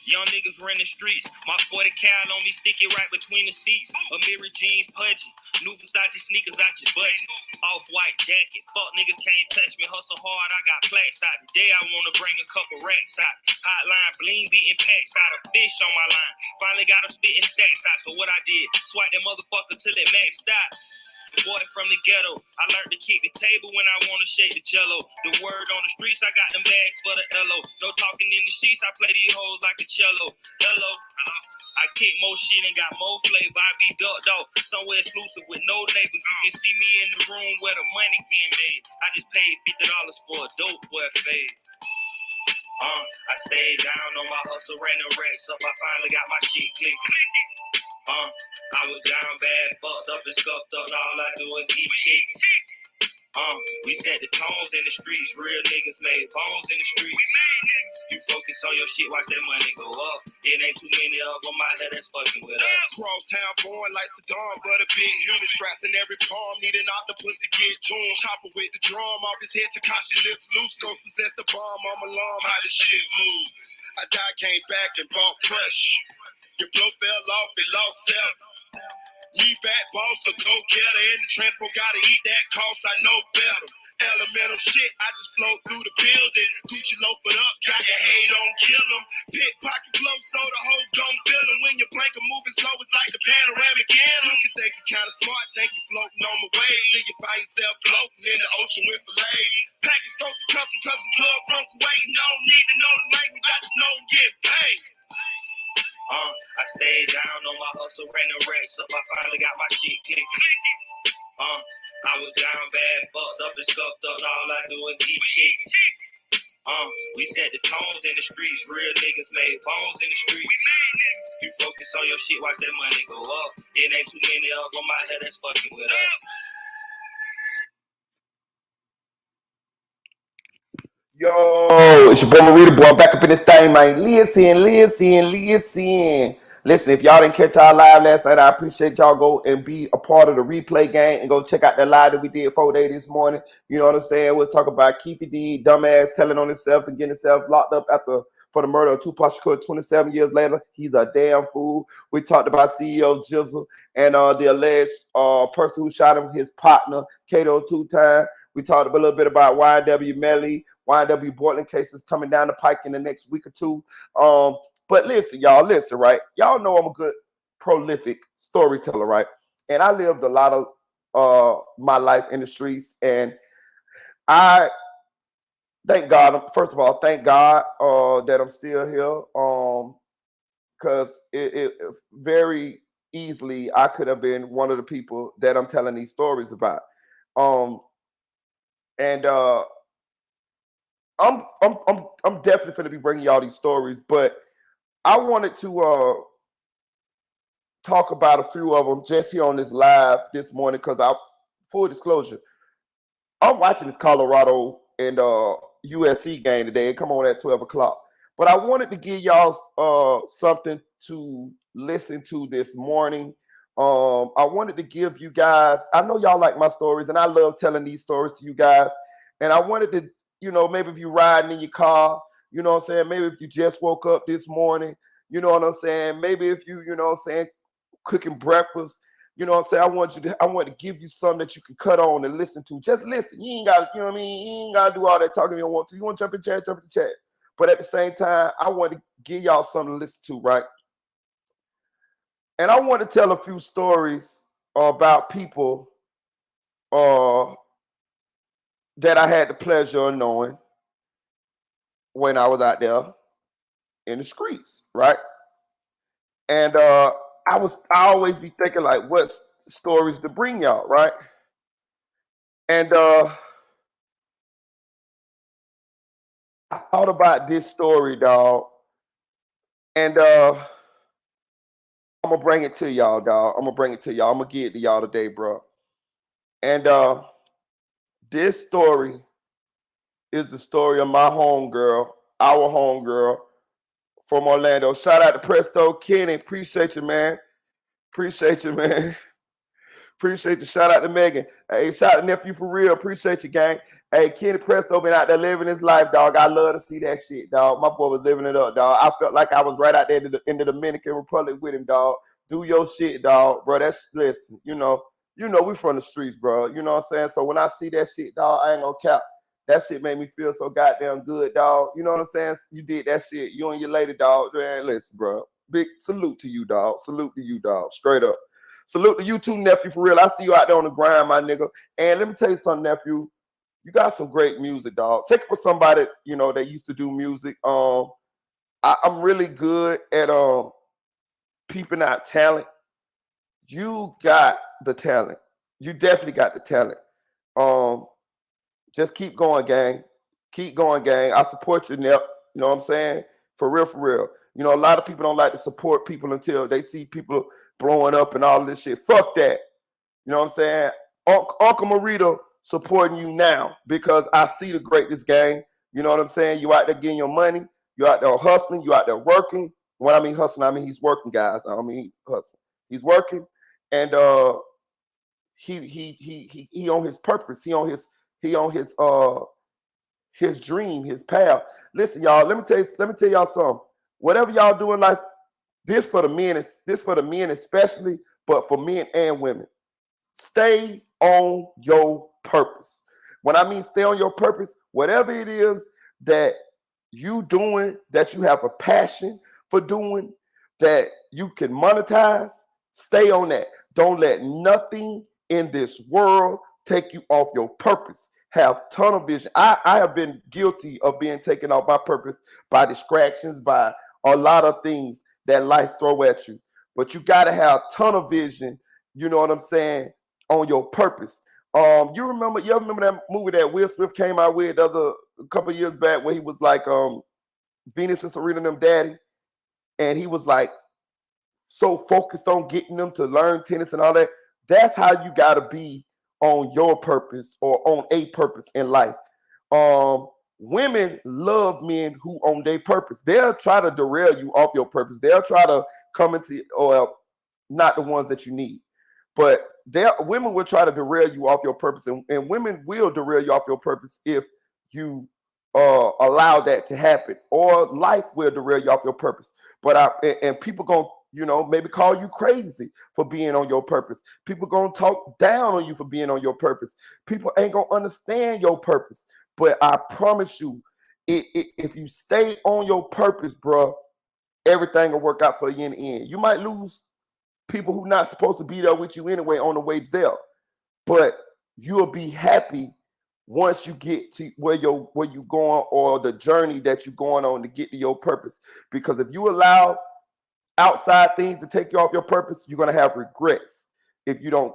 Young niggas run the streets. My 40 cal on me, stick it right between the seats. A mirror jeans pudgy. New Versace sneakers out your budget. Off-white jacket. Fuck niggas can't touch me. Hustle hard, I got plaques out. Today I wanna bring a couple racks out. Hotline, bling, beating packs out. A fish on my line. Finally got them spitting stacks out. So what I did, swipe that motherfucker till it maxed out. Boy from the ghetto, I learned to kick the table when I wanna shake the jello. The word on the streets, I got them bags for the LO. No talking in the sheets, I play these hoes like a cello. Hello, I kick more shit and got more flavor. I be ducked off, somewhere exclusive with no neighbors. You can see me in the room where the money being made. I just paid $50 for a dope boy fade. I stayed down on my hustle, ran the racks up. I finally got my shit clicking. I was down bad, fucked up and scuffed up, and all I do is eat chicken. We set the tones in the streets, real niggas made bones in the streets. You focus on your shit, watch that money go up. It ain't too many of them out there that's fucking with us. Cross town born like Saddam, but a big human straps in every palm. Need an octopus to get to him. Chopper with the drum, off his head, Takashi lips loose. Ghost possess the bomb, I'm alarm, how the shit move. I died, came back and bought pressure. Your blow fell off, it lost self. Me back boss, a go-getter in the transport, gotta eat that cost, I know better. Elemental shit, I just flow through the building. Gucci loafed up, got your hate on, kill them. Pickpocket flow, so the hoes gon' feel them. When your blanket moving slow, it's like the panoramic in. You can think you kinda smart, think you floating on my wave. Till you find yourself floating in the ocean with fillets. Package goes to custom club from Kuwait. No need to know the language, I just know get paid. I stayed down on my hustle, ran the racks up. I finally got my shit clicking. I was down bad, fucked up and scuffed up, and all I do is eat chicken. We set the tones in the streets, real niggas made bones in the streets. You focus on your shit, watch that money go up. It ain't too many of them out here that's fucking with us. Yo, it's your boy MERITABOY. I'm back up in this thing, man. Listen. Listen, if y'all didn't catch our live last night, I appreciate y'all go and be a part of the replay game and go check out that live that we did 4 days this morning. You know what I'm saying? We'll talk about Keefy D, dumbass, telling on himself and getting himself locked up for the murder of Tupac Shakur 27 years later. He's a damn fool. We talked about CEO Jizzle and the alleged person who shot him, his partner, Kato 2-time. We talked a little bit about YNW Melly, YNW Portland cases coming down the pike in the next week or two. But listen, right? Y'all know I'm a good, prolific storyteller, right? And I lived a lot of my life in the streets. And I thank God, first of all, thank God that I'm still here. Because it very easily, I could have been one of the people that I'm telling these stories about. And I'm definitely going to be bringing y'all these stories, but I wanted to talk about a few of them just here on this live this morning because full disclosure, I'm watching this Colorado and USC game today. Come on at 12 o'clock. But I wanted to give y'all something to listen to this morning. I wanted to give you guys, I know y'all like my stories, and I love telling these stories to you guys. And I wanted to, maybe if you're riding in your car, you know what I'm saying? Maybe if you just woke up this morning, you know what I'm saying? Maybe if you, cooking breakfast, you know what I'm saying? I want to give you something that you can cut on and listen to. Just listen. You ain't got, you ain't got to do all that talking if you don't want to. You want to jump in the chat. But at the same time, I want to give y'all something to listen to, right? And I want to tell a few stories about people that I had the pleasure of knowing when I was out there in the streets, right? And I always be thinking like, what stories to bring y'all, right? And I thought about this story, dog, and I'm gonna bring it to y'all, dog. I'm gonna give it to y'all today, bro. And this story is the story of my homegirl, our homegirl from Orlando. Shout out to Presto Kenny. Appreciate you, man. Appreciate you. Shout out to Megan. Hey, shout out to nephew for real. Appreciate you, gang. Hey, Kenny Presto been out there living his life, dog. I love to see that shit, dog. My boy was living it up, dog. I felt like I was right out there in the Dominican Republic with him, dog. Do your shit, dog, bro. That's listen. We from the streets, bro. You know what I'm saying? So when I see that shit, dog, I ain't gonna cap. That shit made me feel so goddamn good, dog. You know what I'm saying? You did that shit. You and your lady, dog. Man, listen, bro. Big salute to you, dog. Salute to you, dog. Straight up. Salute to you too, nephew, for real. I see you out there on the grind, my nigga. And let me tell you something, nephew. You got some great music, dog. Take it for somebody, that used to do music. I'm really good at peeping out talent. You got the talent. You definitely got the talent. Just keep going, gang. Keep going, gang. I support you, Nep. You know what I'm saying? For real, for real. A lot of people don't like to support people until they see people blowing up and all this shit. Fuck that. You know what I'm saying? Uncle Marita supporting you now because I see the greatness, gang. You know what I'm saying? You out there getting your money. You out there hustling. You out there working. When I mean hustling, I mean he's working, guys. I don't mean hustling. He's working, and he on his purpose. He on his dream, his path. Listen, y'all. Let me tell y'all something. Whatever y'all do in life, this for the men especially, but for men and women. Stay on your purpose. When I mean stay on your purpose, whatever it is that you doing, that you have a passion for doing, that you can monetize, stay on that. Don't let nothing in this world take you off your purpose. Have tunnel vision. I have been guilty of being taken off my purpose by distractions, by a lot of things that life throw at you. But you got to have tunnel vision, you know what I'm saying, on your purpose. You remember that movie that Will Smith came out with a couple years back where he was like Venus and Serena and them daddy, and he was like so focused on getting them to learn tennis and all that. That's how you got to be on your purpose or on a purpose in life. Women love men who on their purpose. They'll try to derail you off your purpose. They'll try to come into, or not the ones that you need, but women will try to derail you off your purpose, and women will derail you off your purpose if you allow that to happen, or life will derail you off your purpose. But and people gonna maybe call you crazy for being on your purpose. People gonna talk down on you for being on your purpose. People ain't gonna understand your purpose. But I promise you, if you stay on your purpose, bro, everything will work out for you in the end. You might lose people who not supposed to be there with you anyway on the way there, but you'll be happy once you get to where you going, or the journey that you're going on to get to your purpose. Because if you allow outside things to take you off your purpose, you're going to have regrets if you don't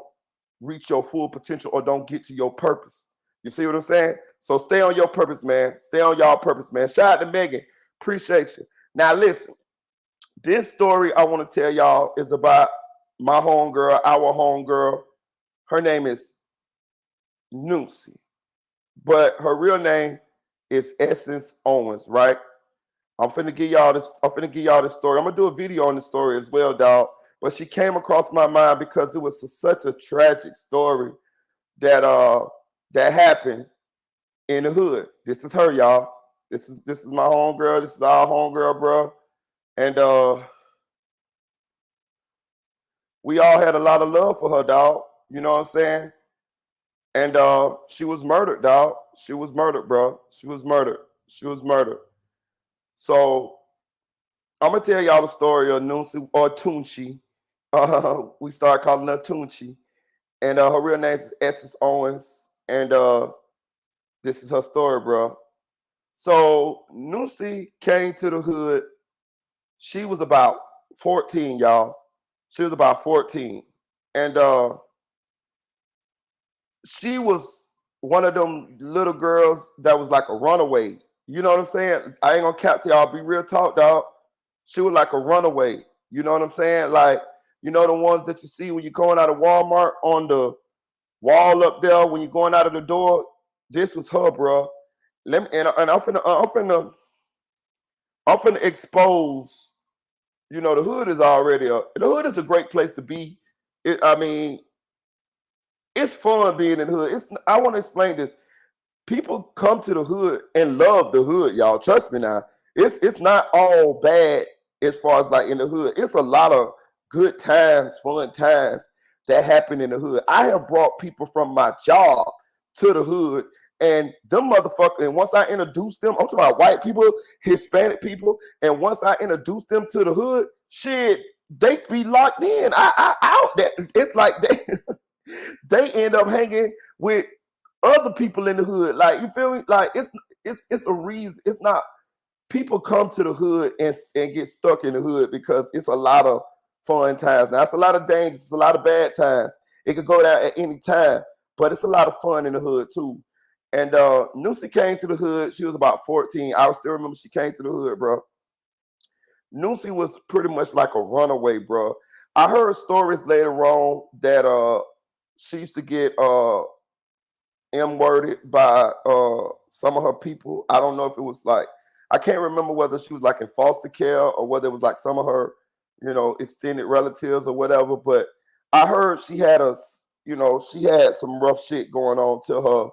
reach your full potential or don't get to your purpose. You see what I'm saying? So stay on your purpose, man. Stay on y'all purpose, man. Shout out to Megan. Appreciate you. Now, listen. This story I want to tell y'all is about my homegirl, our homegirl. Her name is Nucy, but her real name is Essence Owens, right? I'm finna give y'all this story. I'm gonna do a video on the story as well, dog. But she came across my mind because it was such a tragic story that happened in the hood. This is her, y'all. This is my homegirl. This is our homegirl, bro. And we all had a lot of love for her, dog. You know what I'm saying? And she was murdered, dog. She was murdered, bro. She was murdered. So I'm gonna tell y'all the story of Nucy, or Tunchi. We started calling her Tunchi, and her real name is Essence Owens. And this is her story, bro. So Nucy came to the hood. She was about 14, y'all. She was about 14, and she was one of them little girls that was like a runaway. You know what I'm saying? I ain't gonna cap to y'all. Be real talk, dog. She was like a runaway. You know what I'm saying? Like, the ones that you see when you're going out of Walmart on the wall up there when you're going out of the door. This was her, bro. I'm finna expose. The hood is already the hood is a great place to be. it's fun being in the hood. I want to explain this. People come to the hood and love the hood, y'all. Trust me now. It's not all bad as far as like in the hood. It's a lot of good times, fun times that happen in the hood. I have brought people from my job to the hood, and them motherfuckers, and once I introduce them, I'm talking about white people, Hispanic people, and once I introduce them to the hood, shit, they be locked in. I out there. It's like they end up hanging with other people in the hood. Like, you feel me? Like it's a reason. It's not people come to the hood and get stuck in the hood because it's a lot of fun times. Now it's a lot of dangers, it's a lot of bad times. It could go down at any time, but it's a lot of fun in the hood too. And Nusi came to the hood. She was about 14. I still remember she came to the hood, bro. Nusi was pretty much like a runaway, bro. I heard stories later on that she used to get M-worded by some of her people. I don't know if it was like, I can't remember whether she was like in foster care or whether it was like some of her, extended relatives or whatever. But I heard she had she had some rough shit going on to her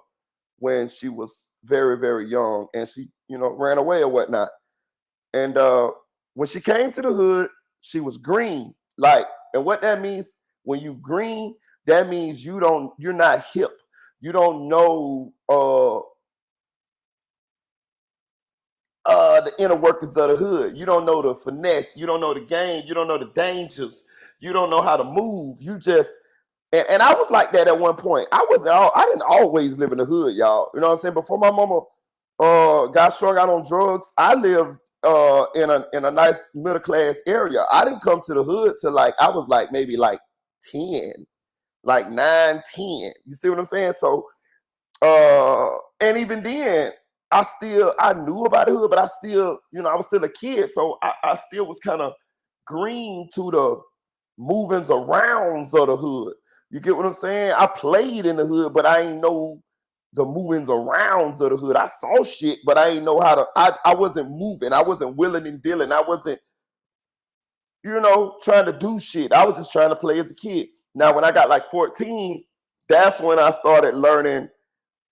when she was very, very young, and she, ran away or whatnot. And when she came to the hood, she was green. Like, and what that means, when you green, that means you're not hip. You don't know the inner workings of the hood. You don't know the finesse. You don't know the game. You don't know the dangers. You don't know how to move. You just and I was like that at one point. I didn't always live in the hood, y'all. You know what I'm saying? Before my mama got strung out on drugs, I lived in a nice middle class area. I didn't come to the hood till like I was like maybe like 10, like 9, 10. You see what I'm saying? So and even then I knew about the hood, but I still, I was still a kid. So I still was kind of green to the movings arounds of the hood. You get what I'm saying? I played in the hood, but I ain't know the movings arounds of the hood. I saw shit, but I ain't know how to, I wasn't moving. I wasn't willing and dealing. I wasn't, trying to do shit. I was just trying to play as a kid. Now, when I got like 14, that's when I started learning.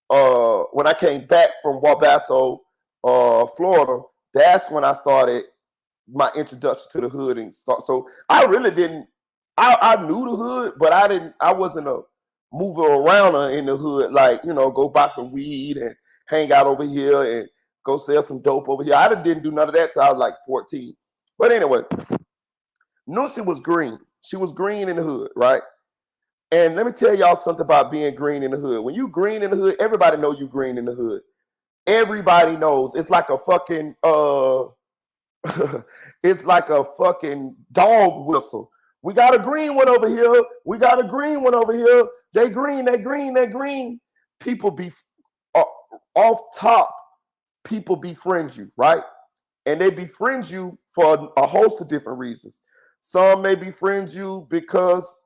When I came back from Wabasso, Florida, that's when I started my introduction to the hood and start. So I really didn't. I knew the hood, but I wasn't a mover around in the hood. Like, go buy some weed and hang out over here and go sell some dope over here. I didn't do none of that till I was like 14. But anyway, Nusi was green. She was green in the hood, right? And let me tell y'all something about being green in the hood. When you green in the hood, everybody know you green in the hood. Everybody knows. It's like a fucking it's like a fucking dog whistle. We got a green one over here. We got a green one over here. They green, they green, they green. People be off top. People befriend you, right? And they befriend you for a host of different reasons. Some may befriend you because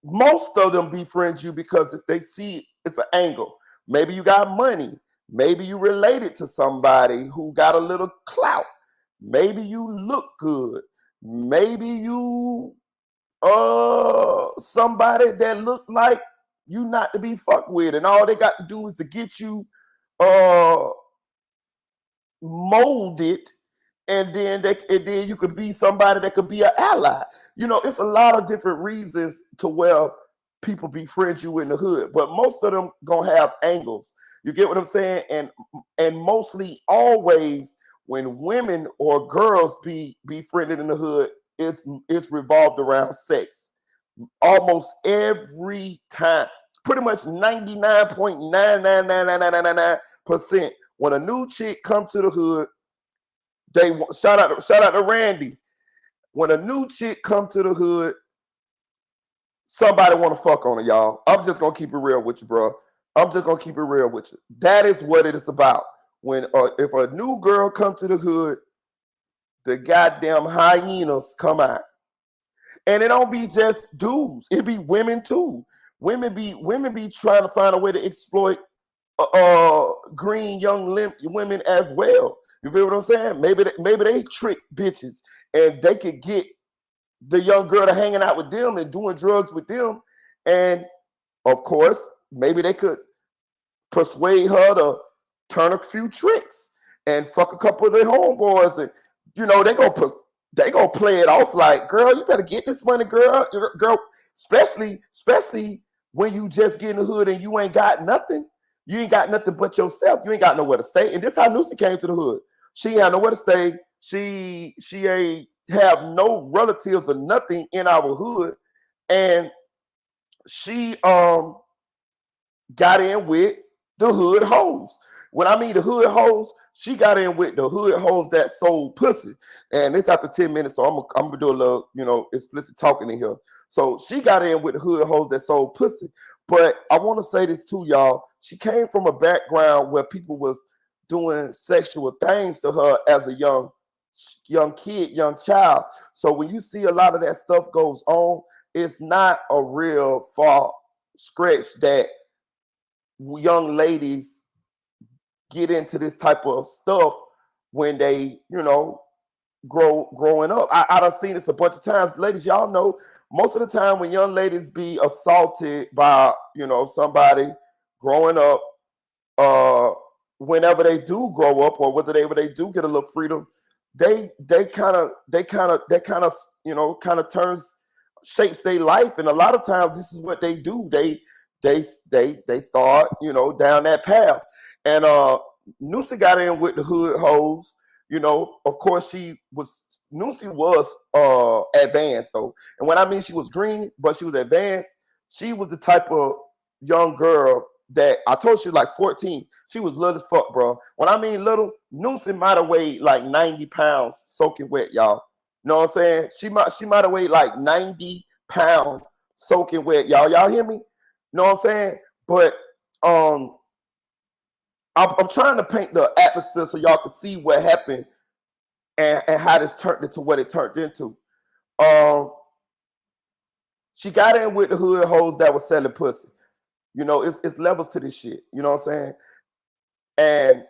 most of them befriend you because they see it's an angle. Maybe you got money. Maybe you related to somebody who got a little clout. Maybe you look good. Maybe you somebody that look like you not to be fucked with, and all they got to do is to get you molded, and then you could be somebody that could be an ally. It's a lot of different reasons to where people befriend you in the hood, but most of them gonna have angles. You get what I'm saying? And mostly always when women or girls be befriended in the hood, it's revolved around sex. Almost every time, pretty much 99.99999% when a new chick comes to the hood, they shout out to Randy. When a new chick comes to the hood, somebody want to fuck on her, y'all. I'm just gonna keep it real with you, bro. I'm just gonna keep it real with you. That is what it is about. When if a new girl comes to the hood, the goddamn hyenas come out, and it don't be just dudes. It be women too. Women be trying to find a way to exploit green young women as well. You feel what I'm saying? Maybe they trick bitches and they could get the young girl to hanging out with them and doing drugs with them, and of course, maybe they could persuade her to turn a few tricks and fuck a couple of their homeboys, and they gonna play it off like, girl, you better get this money, girl, especially when you just get in the hood and you ain't got nothing. You ain't got nothing but yourself. You ain't got nowhere to stay. And this how Lucy came to the hood. She ain't had nowhere to stay. She ain't have no relatives or nothing in our hood, and she got in with the hood hoes. When I mean the hood hoes, she got in with the hood hoes that sold pussy. And it's after 10 minutes, so I'm gonna do a little, explicit talking in here. So she got in with the hood hoes that sold pussy. But I want to say this too, y'all. She came from a background where people was doing sexual things to her as a young kid, young child. So when you see a lot of that stuff goes on, it's not a real far stretch that young ladies get into this type of stuff when they, growing up. I done seen this a bunch of times. Ladies, y'all know, most of the time when young ladies be assaulted by, somebody growing up, whenever they do grow up or whether they do get a little freedom, they kind of turns, shapes their life. And a lot of times this is what they do. They start, down that path. And Noosie got in with the hood hoes. Of course Noosie was advanced though. And when I mean she was green, but she was advanced, she was the type of young girl that I told you, like 14. She was little as fuck, bro. When I mean little, Noosie might have weighed like 90 pounds soaking wet, y'all. You know what I'm saying? She might have weighed like 90 pounds soaking wet, y'all. Y'all hear me? You know what I'm saying? But I'm trying to paint the atmosphere so y'all can see what happened and how this turned into what it turned into. She got in with the hood hoes that was selling pussy. It's levels to this shit. You know what I'm saying? And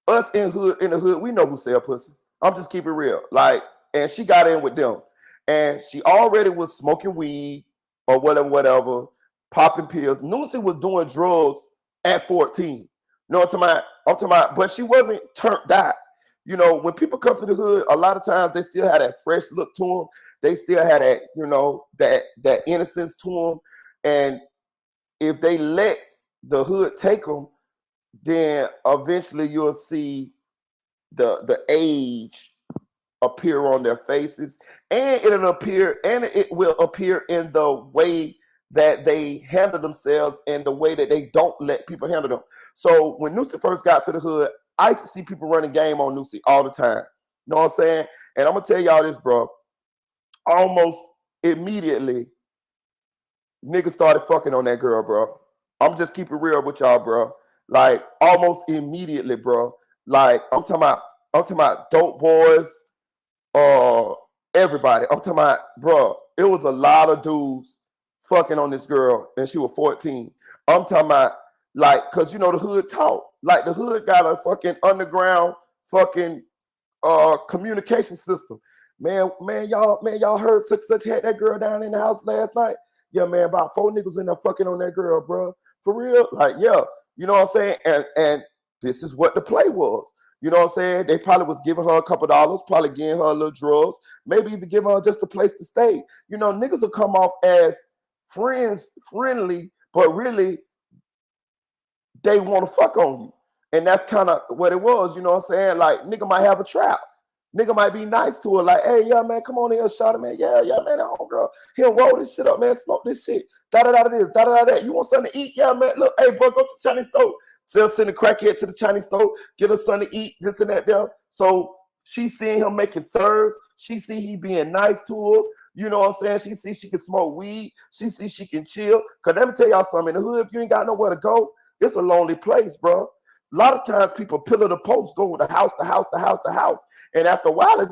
us in the hood, we know who sell pussy. I'm just keeping it real. Like, and she got in with them. And she already was smoking weed or whatever, popping pills. Noosie was doing drugs at 14. You know what I'm talking about? But she wasn't turned out. When people come to the hood, a lot of times they still had that fresh look to them. They still had that, that innocence to them. And if they let the hood take them, then eventually you'll see the age appear on their faces, and it will appear in the way that they handle themselves and the way that they don't let people handle them. So when Noosie first got to the hood, I used to see people running game on Noosie all the time. You know what I'm saying? And I'm gonna tell y'all this, bro. Almost immediately, niggas started fucking on that girl, bro. I'm just keeping real with y'all, bro. Like almost immediately, bro. Like I'm talking about dope boys, everybody. I'm talking about, bro. It was a lot of dudes fucking on this girl, and she was 14. I'm talking about, like, cause the hood talk. Like the hood got a fucking underground fucking communication system. Man, y'all heard such had that girl down in the house last night. Yeah, man, about 4 niggas in there fucking on that girl, bro. For real? Like, yeah. You know what I'm saying? And this is what the play was. You know what I'm saying? They probably was giving her a couple dollars, probably giving her a little drugs, maybe even giving her just a place to stay. Niggas will come off as friendly, but really they want to fuck on you. And that's kind of what it was, you know what I'm saying? Like, nigga might have a trap. Nigga might be nice to her, like, hey, yeah, man, come on in here, shot it, man. Yeah, man, that homegirl. He'll roll this shit up, man, smoke this shit. Da-da-da this, da-da-da that. You want something to eat? Yeah, man, look, hey, bro, go to the Chinese store. Send a crackhead to the Chinese store, get her son to eat, this and that there. So she seeing him making serves. She see he being nice to her. You know what I'm saying? She see she can smoke weed. She see she can chill. Because let me tell y'all something. In the hood, if you ain't got nowhere to go, it's a lonely place, bro. A lot of times people pillar the post, go to house to house to house to house. And after a while, if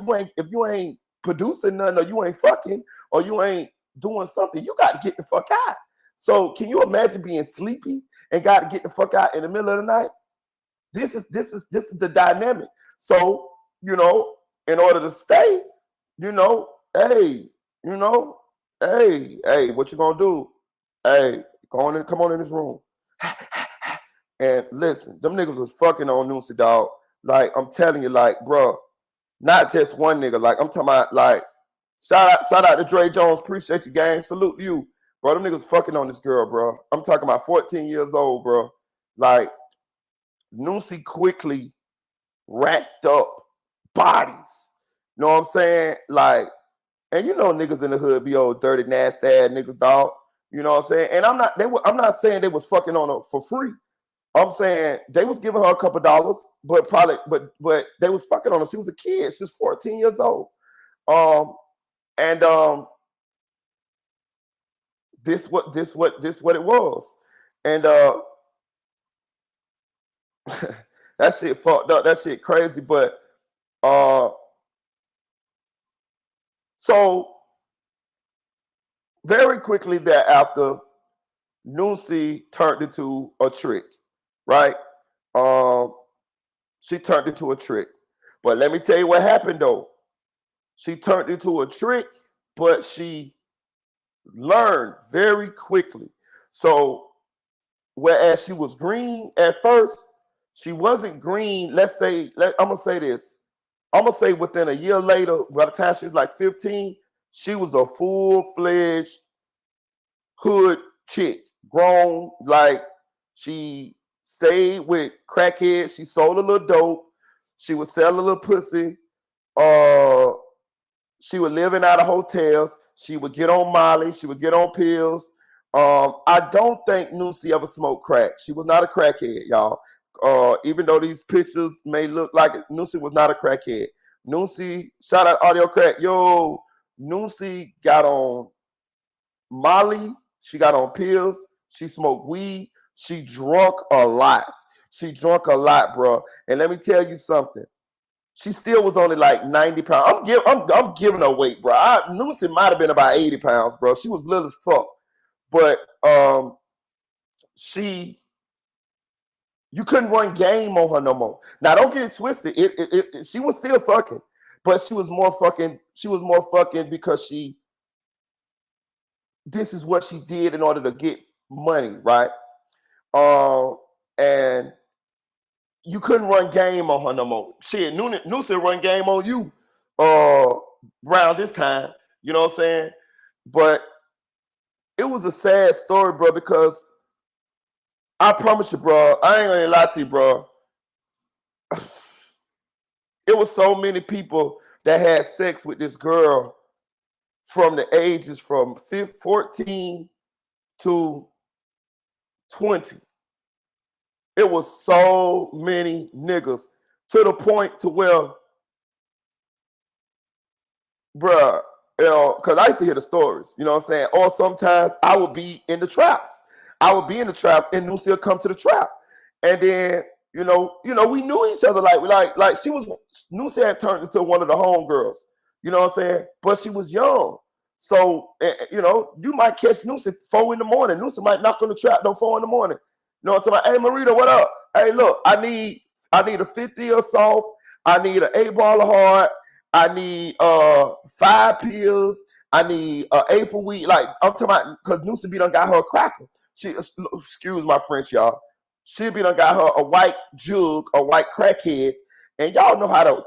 you ain't producing nothing, or you ain't fucking, or you ain't doing something, you got to get the fuck out. So can you imagine being sleepy and got to get the fuck out in the middle of the night? This is the dynamic. So, in order to stay, hey, hey, what you gonna do? Hey, come on in this room. And listen, them niggas was fucking on Noosie, dog. Like, I'm telling you, like, bro, not just one nigga. Like, I'm talking about, like, shout out to Dre Jones. Appreciate you, gang. Salute you. Bro, them niggas fucking on this girl, bro. I'm talking about 14 years old, bro. Like, Noosie quickly racked up bodies. You know what I'm saying? Like, and you know niggas in the hood be old dirty, nasty ass niggas, dog. You know what I'm saying? And I'm not saying they was fucking on her for free. I'm saying they was giving her a couple dollars, but they was fucking on her. She was a kid. She was 14 years old. This what it was. And that shit fucked up. That shit crazy. But so very quickly thereafter, Noosie turned into a trick, right? She turned into a trick. But let me tell you what happened though. She turned into a trick, but she learned very quickly. So whereas she was green at first, she wasn't green. I'm gonna say this. I'm gonna say within a year later, by the time she was like 15, she was a full-fledged hood chick, grown. Like, she stayed with crackheads. She sold a little dope. She would sell a little pussy. She would live in out of hotels. She would get on Molly. She would get on pills. I don't think Noosie ever smoked crack. She was not a crackhead, y'all. Even though these pictures may look like it, Noosie was not a crackhead. Noosie, shout out Audio Crack. Yo, Noosie got on Molly. She got on pills. She smoked weed. She drunk a lot. Bro. And let me tell you something. She still was only like 90 pounds. I'm giving her weight, bro. Noosie might have been about 80 pounds, bro. She was little as fuck. But you couldn't run game on her no more. Now, don't get it twisted. She was still fucking, but she was more fucking because this is what she did in order to get money, right? And you couldn't run game on her no more. Shit, Noosie run game on you around this time. You know what I'm saying? But it was a sad story, bro, because I promise you, bro, I ain't gonna lie to you, bro. It was so many people that had sex with this girl from the ages from 14 to 20. It was so many niggas to the point to where, bruh, you know, because I used to hear the stories, you know what I'm saying? Or sometimes I would be in the traps. And Noosie would come to the trap. And then, you know, we knew each other. Like Noosie had turned into one of the homegirls, you know what I'm saying? But she was young. So, you know, you might catch Noosie 4 in the morning. Noosie might knock on the trap door 4 in the morning. You know what I'm saying? Hey, Marita, what up? Hey, look, I need a 50 of soft. I need an 8-ball of hard. I need 5 pills. I need an 8 for weed. Like, I'm talking about, because Noosie done got her a cracker. Excuse my French, y'all. She done got her a white jug, a white crackhead. And y'all know how to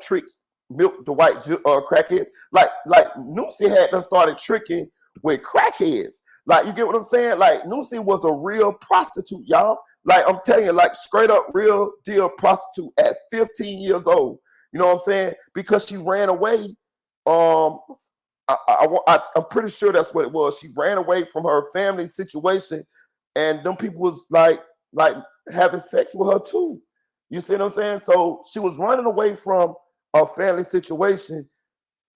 milk the white crackheads. Like Noosie had done started tricking with crackheads. Like, you get what I'm saying? Like, Noosie was a real prostitute, y'all. Like, I'm telling you, like, straight up real deal prostitute at 15 years old. You know what I'm saying? Because she ran away. I'm pretty sure that's what it was. She ran away from her family situation, and them people was like having sex with her too. You see what I'm saying? So she was running away from a family situation,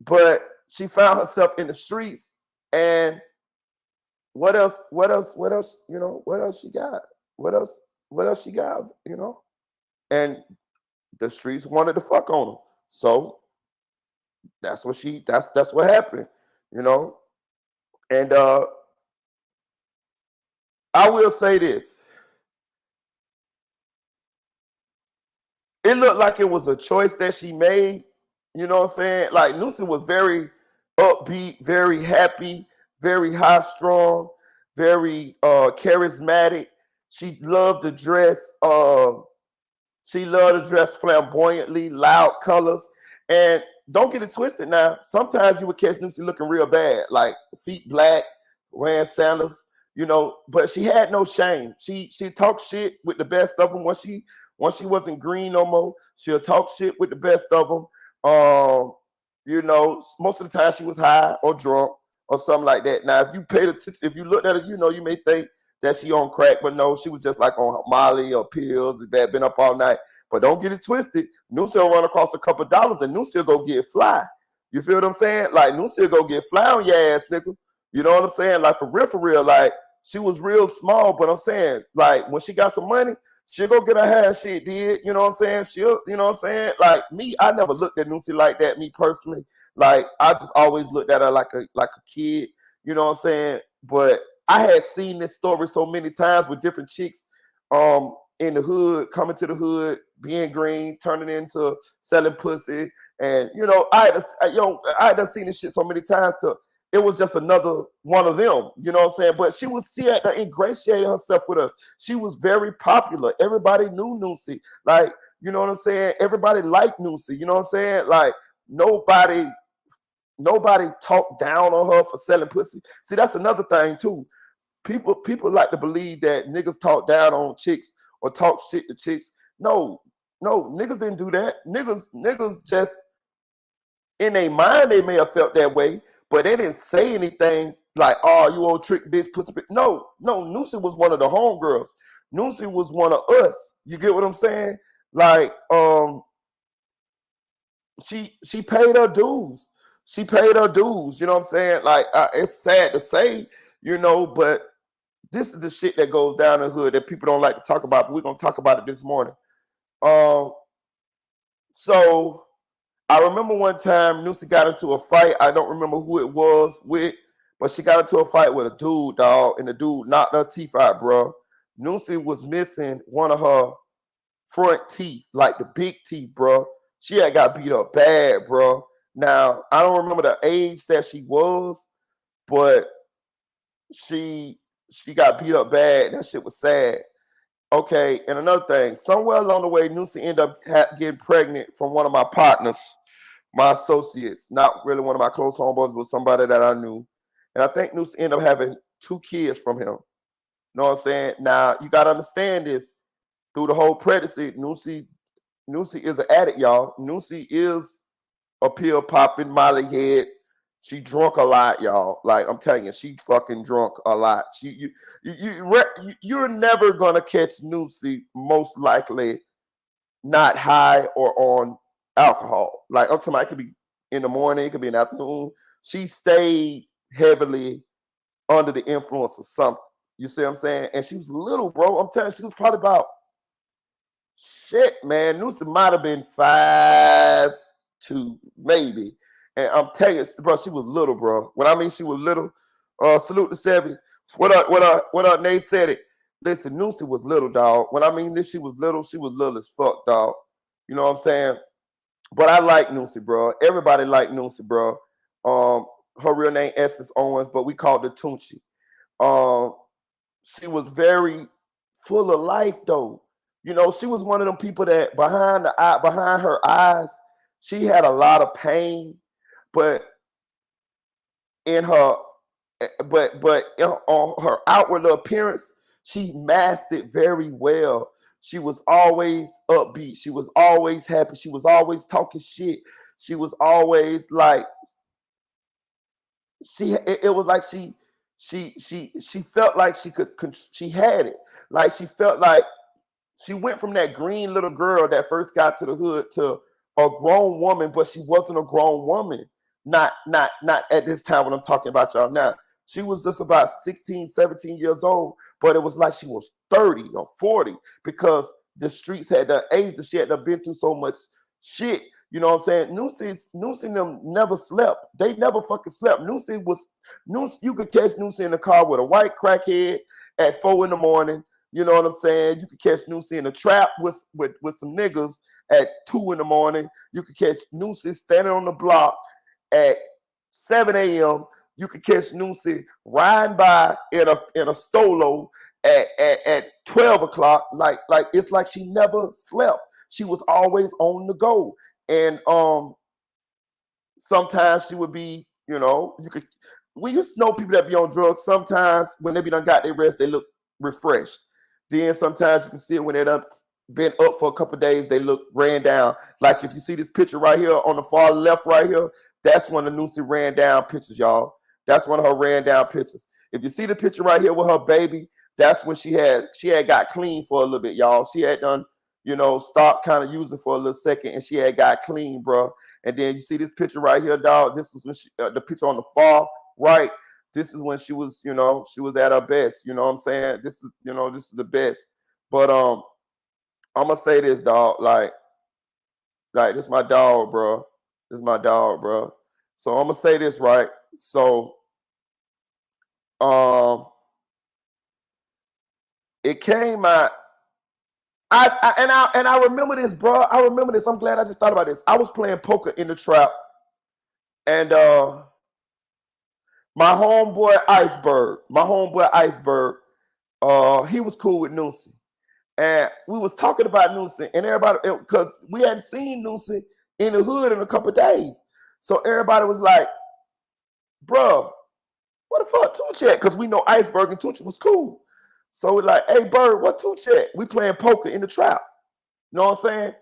but she found herself in the streets. And what else, you know, what else she got? What else she got, you know? And the streets wanted to fuck on her. So that's what happened, you know? And I will say this. It looked like it was a choice that she made, you know what I'm saying? Like, Noosie was very upbeat, very happy, very high strung, very charismatic. She loved to dress. She loved to dress flamboyantly, loud colors. And don't get it twisted now. Sometimes you would catch Lucy looking real bad, like feet black, wearing sandals, but she had no shame. She talked shit with the best of them. Once she wasn't green no more, she'll talk shit with the best of them. Most of the time she was high or drunk or something like that. Now, if you paid attention, if you looked at her, you may think that she on crack, but no, she was just like on Molly or pills, been up all night. But don't get it twisted. Nucy will run across a couple dollars and Nucy will go get fly. You feel what I'm saying? Like Nucy will go get fly on your ass, nigga. You know what I'm saying? Like for real. Like she was real small, but I'm saying, like when she got some money, she'll go get her hair shit did. You know what I'm saying? She'll, you know what I'm saying? Like me, I never looked at Nucy like that, me personally. Like I just always looked at her like a kid. You know what I'm saying? But I had seen this story so many times with different chicks in the hood, coming to the hood, being green, turning into selling pussy. And, I had seen this shit so many times it was just another one of them, you know what I'm saying? But she had to ingratiate herself with us. She was very popular. Everybody knew Nucy. Like, you know what I'm saying? Everybody liked Nucy, you know what I'm saying? Like, nobody talked down on her for selling pussy. See, that's another thing too. People like to believe that niggas talk down on chicks or talk shit to chicks. No, niggas didn't do that. Niggas just in their mind they may have felt that way, but they didn't say anything like, "Oh, you old trick bitch, pussy bitch." No. Nucy was one of the homegirls. Nucy was one of us. You get what I'm saying? Like, she paid her dues. She paid her dues. You know what I'm saying? Like, it's sad to say, but this is the shit that goes down the hood that people don't like to talk about, but we're going to talk about it this morning. So I remember one time Nucy got into a fight. I don't remember who it was with, but she got into a fight with a dude, dog, and the dude knocked her teeth out, bro. Nucy was missing one of her front teeth, like the big teeth, bro. She had got beat up bad, bro. Now, I don't remember the age that she was, but she got beat up bad. That shit was sad. Okay, and another thing, somewhere along the way, Nucy ended up getting pregnant from one of my partners, my associates, not really one of my close homeboys, but somebody that I knew. And I think Nucy ended up having 2 kids from him. You know what I'm saying? Now, you got to understand this. Through the whole pregnancy, Nucy is an addict, y'all. Nucy is a pill popping Molly head. She drunk a lot, y'all. Like I'm telling you, she fucking drunk a lot. You're never gonna catch Nucy most likely not high or on alcohol. Like I'm talking about, it could be in the morning, it could be in the afternoon. She stayed heavily under the influence of something. You see what I'm saying? And she was little, bro. I'm telling you, she was probably about shit, man. Nucy might have been 5'2", maybe. And I'm telling you, bro, she was little, bro. When I mean she was little, salute to Sevi. What up, Nate said it. Listen, Nucy was little, dog. When I mean this, she was little as fuck, dog. You know what I'm saying? But I like Nucy, bro. Everybody liked Nucy, bro. Her real name is Owens, but we called her Tunchi. She was very full of life, though. She was one of them people that behind her eyes, she had a lot of pain, but on her outward appearance, she masked it very well. She was always upbeat. She was always happy. She was always talking shit. She was always like, it was like she felt like she had it. Like she felt like she went from that green little girl that first got to the hood to a grown woman, but she wasn't a grown woman. Not at this time when I'm talking about y'all now. She was just about 16, 17 years old, but it was like she was 30 or 40 because the streets had the age that she had been through so much shit. You know what I'm saying? Nucy and them never slept. They never fucking slept. Nucy, you could catch Nucy in the car with a white crackhead at 4 in the morning. You know what I'm saying? You could catch Nucy in a trap with some niggas at 2 in the morning. You could catch Nucy standing on the block at 7 a.m. you could catch Nucy riding by in a stolo at 12 o'clock. Like it's like she never slept. She was always on the go. And sometimes she would be, we used to know people that be on drugs. Sometimes when they be done got their rest, they look refreshed. Then sometimes you can see it when they done been up for a couple of days, they look ran down. Like if you see this picture right here on the far left right here, that's one of Nucy ran down pictures, y'all. That's one of her ran down pictures. If you see the picture right here with her baby, that's when she had got clean for a little bit, y'all. She had done, stopped kind of using for a little second, and she had got clean, bro. And then you see this picture right here, dog. This is when the picture on the far right. This is when she was, she was at her best. You know what I'm saying? This is the best. But I'm gonna say this, dog. Like this is my dog, bro. This is my dog, bro. So I'm gonna say this, right? So, it came out. I remember this, bro. I remember this. I'm glad I just thought about this. I was playing poker in the trap, and my homeboy Iceberg, he was cool with Nucy. And we was talking about Nucy, and everybody, because we hadn't seen Nucy in the hood in a couple of days. So everybody was like, bro, what the fuck Tunechi at? Because we know Iceberg and Tunechi was cool. So we're like, hey, Bird, what Tunechi at? We playing poker in the trap. You know what I'm saying?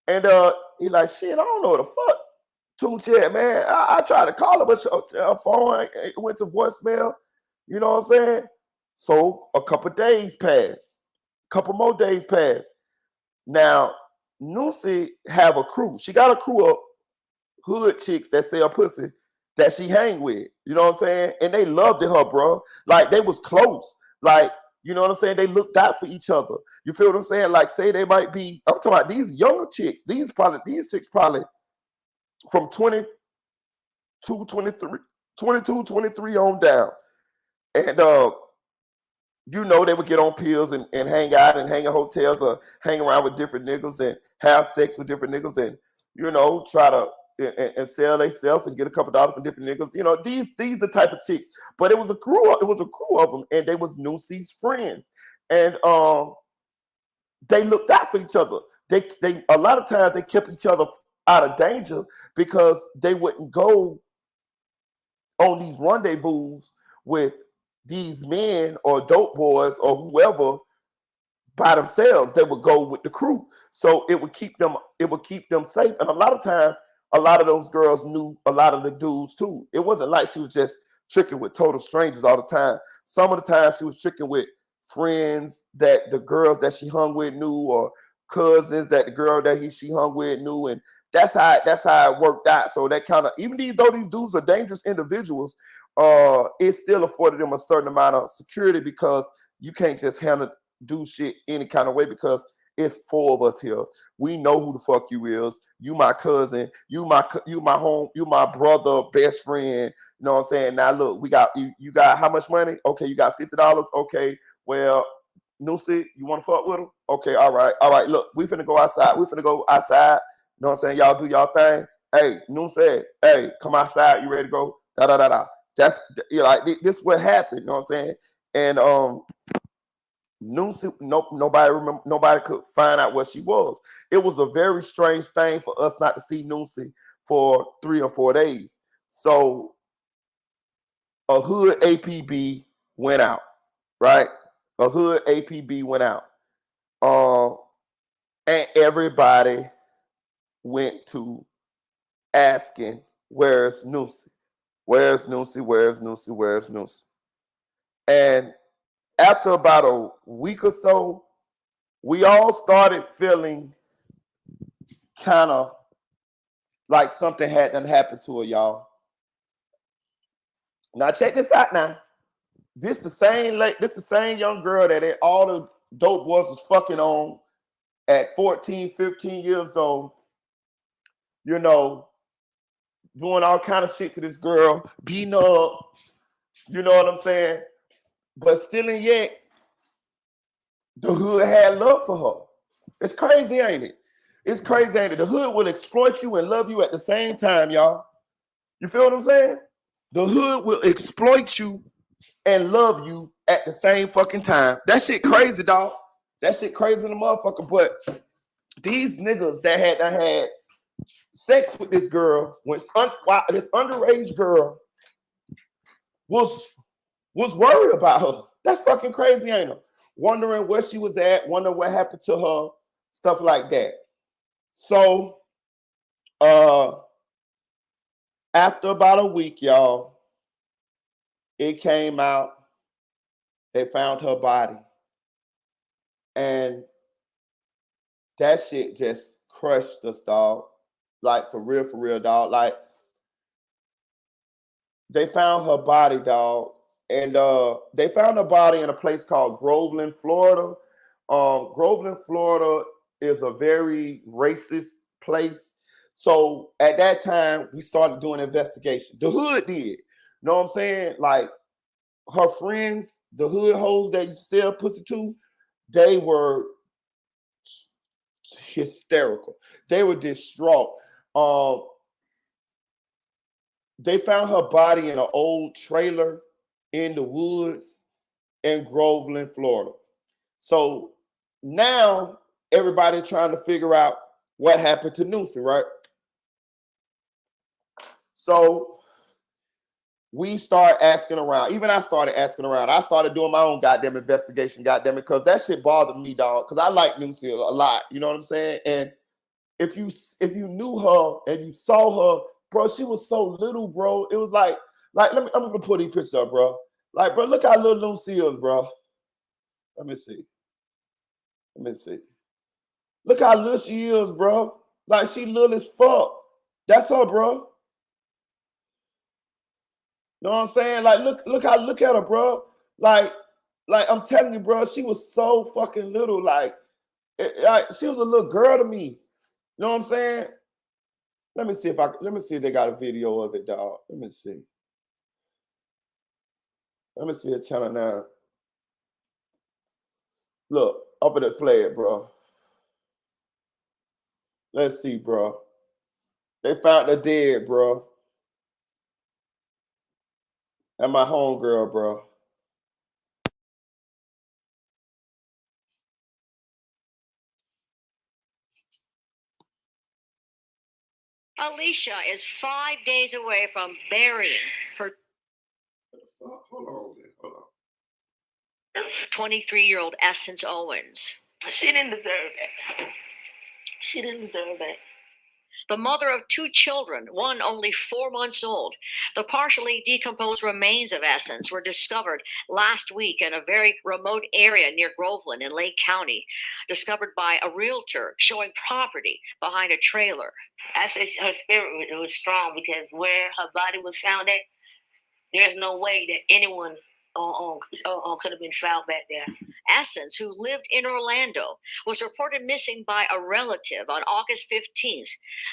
And he like, shit, I don't know what the fuck Tunechi at, man. I tried to call her, but her phone went to voicemail. You know what I'm saying? So a couple days passed. Couple more days passed. Now, Nucy have a crew. She got a crew of hood chicks that sell pussy that she hang with. You know what I'm saying? And they loved her, bro. Like, they was close. Like, you know what I'm saying? They looked out for each other. You feel what I'm saying? Like, say they might be, I'm talking about these younger chicks. These chicks probably from 22, 23 on down. And they would get on pills and hang out and hang in hotels or hang around with different niggas and have sex with different niggas and, try to and sell themselves and get a couple dollars from different niggas. These the type of chicks. But it was a crew of them, and they was Nucy's friends. And they looked out for each other. They a lot of times they kept each other out of danger because they wouldn't go on these rendezvous with these men or dope boys or whoever by themselves. They would go with the crew, so it would keep them safe. And a lot of times, a lot of those girls knew a lot of the dudes too. It wasn't like she was just tricking with total strangers all the time. Some of the time she was tricking with friends that the girls that she hung with knew, or cousins that the girl that she hung with knew, and that's how it worked out. So that kind of, even though these dudes are dangerous individuals, it still afforded them a certain amount of security, because you can't just do shit any kind of way, because it's four of us here. We know who the fuck you is. You my cousin. You my brother, best friend. You know what I'm saying? Now look, we got you got how much money? Okay, you got $50. Okay, well, Nucy, you want to fuck with him? Okay, all right. Look, we finna go outside. You know what I'm saying? Y'all do y'all thing. Hey, Nucy, hey, come outside. You ready to go? Da da da da. That's like this what happened. You know what I'm saying? And Nucy, nobody could find out what she was. It was a very strange thing for us not to see Nucy for 3 or 4 days. So a hood APB went out, right? A hood APB went out. And everybody went to asking, where's Nucy? Where's Nucy? Where's Nucy? Where's Nucy? And after about a week or so, we all started feeling kind of like something hadn't happened to her, y'all. Now check this out now. This the same young girl that all the dope boys was fucking on at 14, 15 years old, doing all kind of shit to this girl, beating her up, you know what I'm saying? But still and yet, the hood had love for her. It's crazy, ain't it? It's crazy, ain't it? The hood will exploit you and love you at the same time, y'all. You feel what I'm saying? The hood will exploit you and love you at the same fucking time. That shit crazy, dog. That shit crazy in the motherfucker. But these niggas that had sex with this girl, when this underage girl was worried about her. That's fucking crazy, ain't it? Wondering where she was at, wondering what happened to her, stuff like that. So, after about a week, y'all, it came out. They found her body. And that shit just crushed us, dog. Like, for real, dog. Like, they found her body, dog. And they found her body in a place called Groveland, Florida. Groveland, Florida is a very racist place. So at that time, we started doing investigation. The hood did. You know what I'm saying? Like, her friends, the hood hoes that you sell pussy to, they were hysterical. They were distraught. They found her body in an old trailer in the woods in Groveland, Florida. So now everybody's trying to figure out what happened to Nucy, right? So we start asking around. Even I started asking around. I started doing my own goddamn investigation, goddamn it, because that shit bothered me, dog. Because I like Nucy a lot. You know what I'm saying? And if you knew her and you saw her, bro, she was so little, bro. It was like I'm gonna put these pictures up, bro. Like, bro, look how little Nucy is, bro. Let me see. Look how little she is, bro. Like, she little as fuck. That's her, bro. Know what I'm saying? Like, look at her, bro. Like I'm telling you, bro, she was so fucking little. Like she was a little girl to me. You know what I'm saying? Let me see if they got a video of it, dog. Let me see a channel now. Look, up at it, play it, bro. Let's see, bro. They found her dead, bro. And my homegirl, bro. Alicia is 5 days away from burying her Hold on. 23-year-old Essence Owens. She didn't deserve that. She didn't deserve that. The mother of 2 children, one only 4 months old. The partially decomposed remains of Essence were discovered last week in a very remote area near Groveland in Lake County, discovered by a realtor showing property behind a trailer. I said her spirit was strong because where her body was found at, there's no way that anyone could have been found back there. Essence, who lived in Orlando, was reported missing by a relative on August 15th.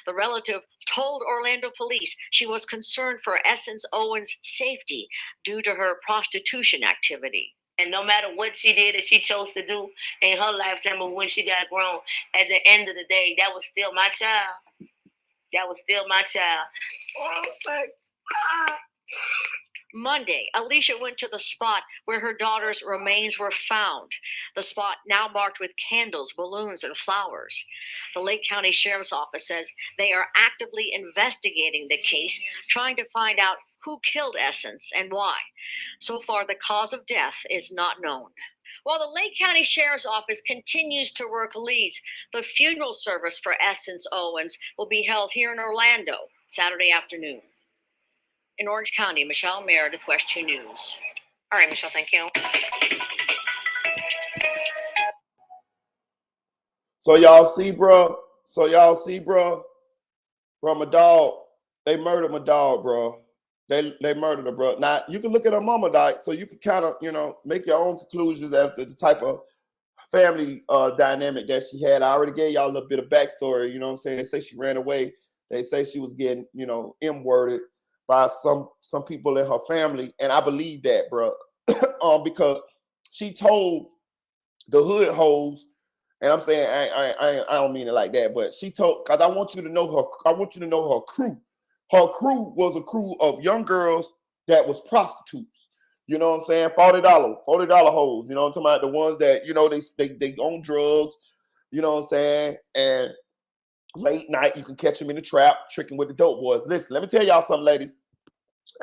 The relative told Orlando police she was concerned for Essence Owens' safety due to her prostitution activity. And no matter what she did that she chose to do in her lifetime or when she got grown, at the end of the day, that was still my child. That was still my child. Oh my God. Monday, Alicia went to the spot where her daughter's remains were found. The spot now marked with candles, balloons, and flowers. The Lake County Sheriff's Office says they are actively investigating the case, trying to find out who killed Essence and why. So far, the cause of death is not known. While the Lake County Sheriff's Office continues to work leads, the funeral service for Essence Owens will be held here in Orlando Saturday afternoon. In Orange County, Michelle Meredith, West 2 News. All right, Michelle, thank you. So y'all see, bro. Bro, my dog, they murdered my dog, bro. They murdered her, bro. Now, you can look at her mama, dog, so you can kind of, make your own conclusions as to the type of family dynamic that she had. I already gave y'all a little bit of backstory, you know what I'm saying? They say she ran away. They say she was getting, M-worded by some people in her family, and I believe that, bro, because she told the hood hoes, and I'm saying I don't mean it like that, but she told, because I want you to know her crew. Her crew was a crew of young girls that was prostitutes. You know what I'm saying? $40 hoes. You know what I'm talking about? The ones that, you know, they own drugs. You know what I'm saying? And late night, you can catch them in the trap, tricking with the dope boys. Listen, let me tell y'all something, ladies.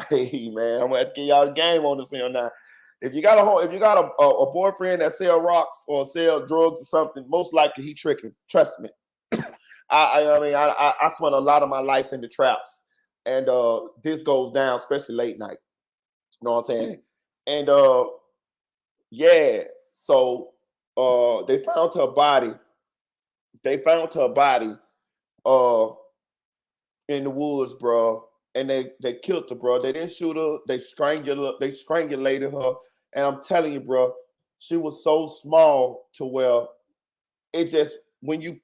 Hey, man, I'm gonna have to give y'all the game on this film now. If you got a boyfriend that sell rocks or sell drugs or something, most likely he tricking. Trust me. I spent a lot of my life in the traps, and this goes down, especially late night. You know what I'm saying? And yeah, so they found her body. They found her body in the woods, bro. And they killed her, bro. They didn't shoot her. They strangulated her. And I'm telling you, bro, she was so small to where it just when you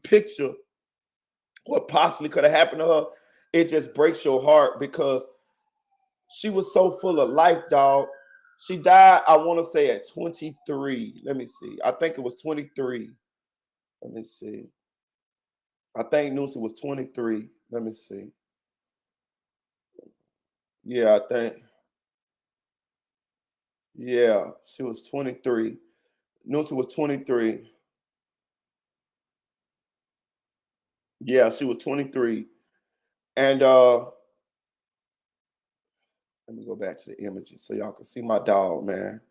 picture what possibly could have happened to her, it just breaks your heart because she was so full of life, dog. She died, I want to say, at 23. Let me see. I think it was 23. Let me see. I think Noosa was 23. Let me see. Yeah, I think. Yeah, she was 23. Noosa was 23. Yeah, she was 23. And let me go back to the images so y'all can see my dog, man.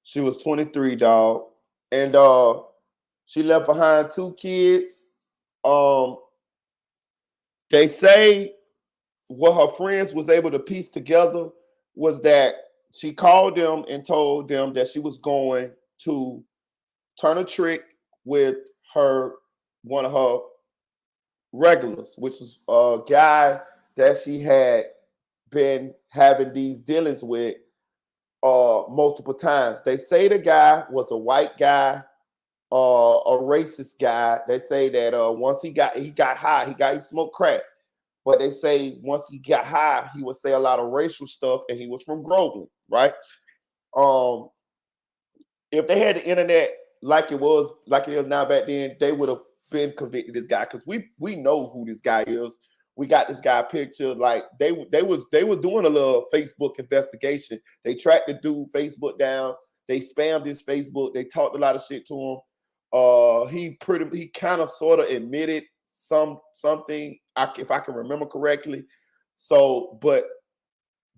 She was 23, dog. And she left behind 2 kids. They say what her friends was able to piece together was that she called them and told them that she was going to turn a trick with one of her regulars, which is a guy that she had been having these dealings with multiple times. They say the guy was a white guy, a racist guy. They say that once he got high, he smoked crack. But they say once he got high, he would say a lot of racial stuff, and he was from Groveland, right? If they had the internet like it is now back then, they would have been convicted this guy because we know who this guy is. We got this guy picture. Like they was doing a little Facebook investigation. They tracked the dude Facebook down. They spammed his Facebook. They talked a lot of shit to him. He kind of sort of admitted something, if I can remember correctly. So, but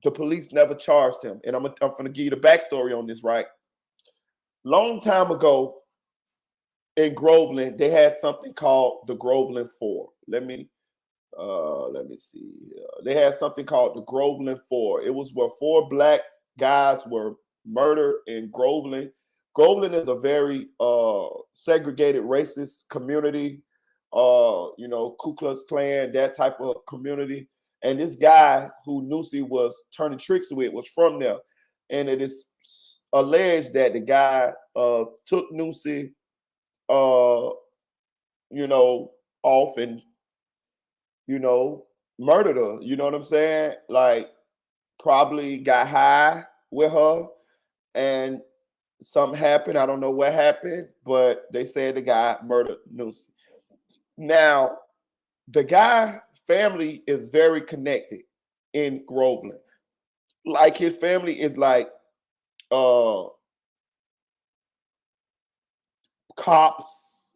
the police never charged him. And I'm gonna give you the backstory on this, right? Long time ago in Groveland, they had something called the Groveland Four. Let me see. They had something called the Groveland Four. It was where 4 black guys were murdered in Groveland. Groveland is a very segregated racist community. Ku Klux Klan, that type of community. And this guy who Noosa was turning tricks with was from there. And it is alleged that the guy took Noosa, off and, murdered her. You know what I'm saying? Like, probably got high with her and something happened. I don't know what happened, but they said the guy murdered Noosa. Now, the guy family is very connected in Groveland. Like his family is like cops,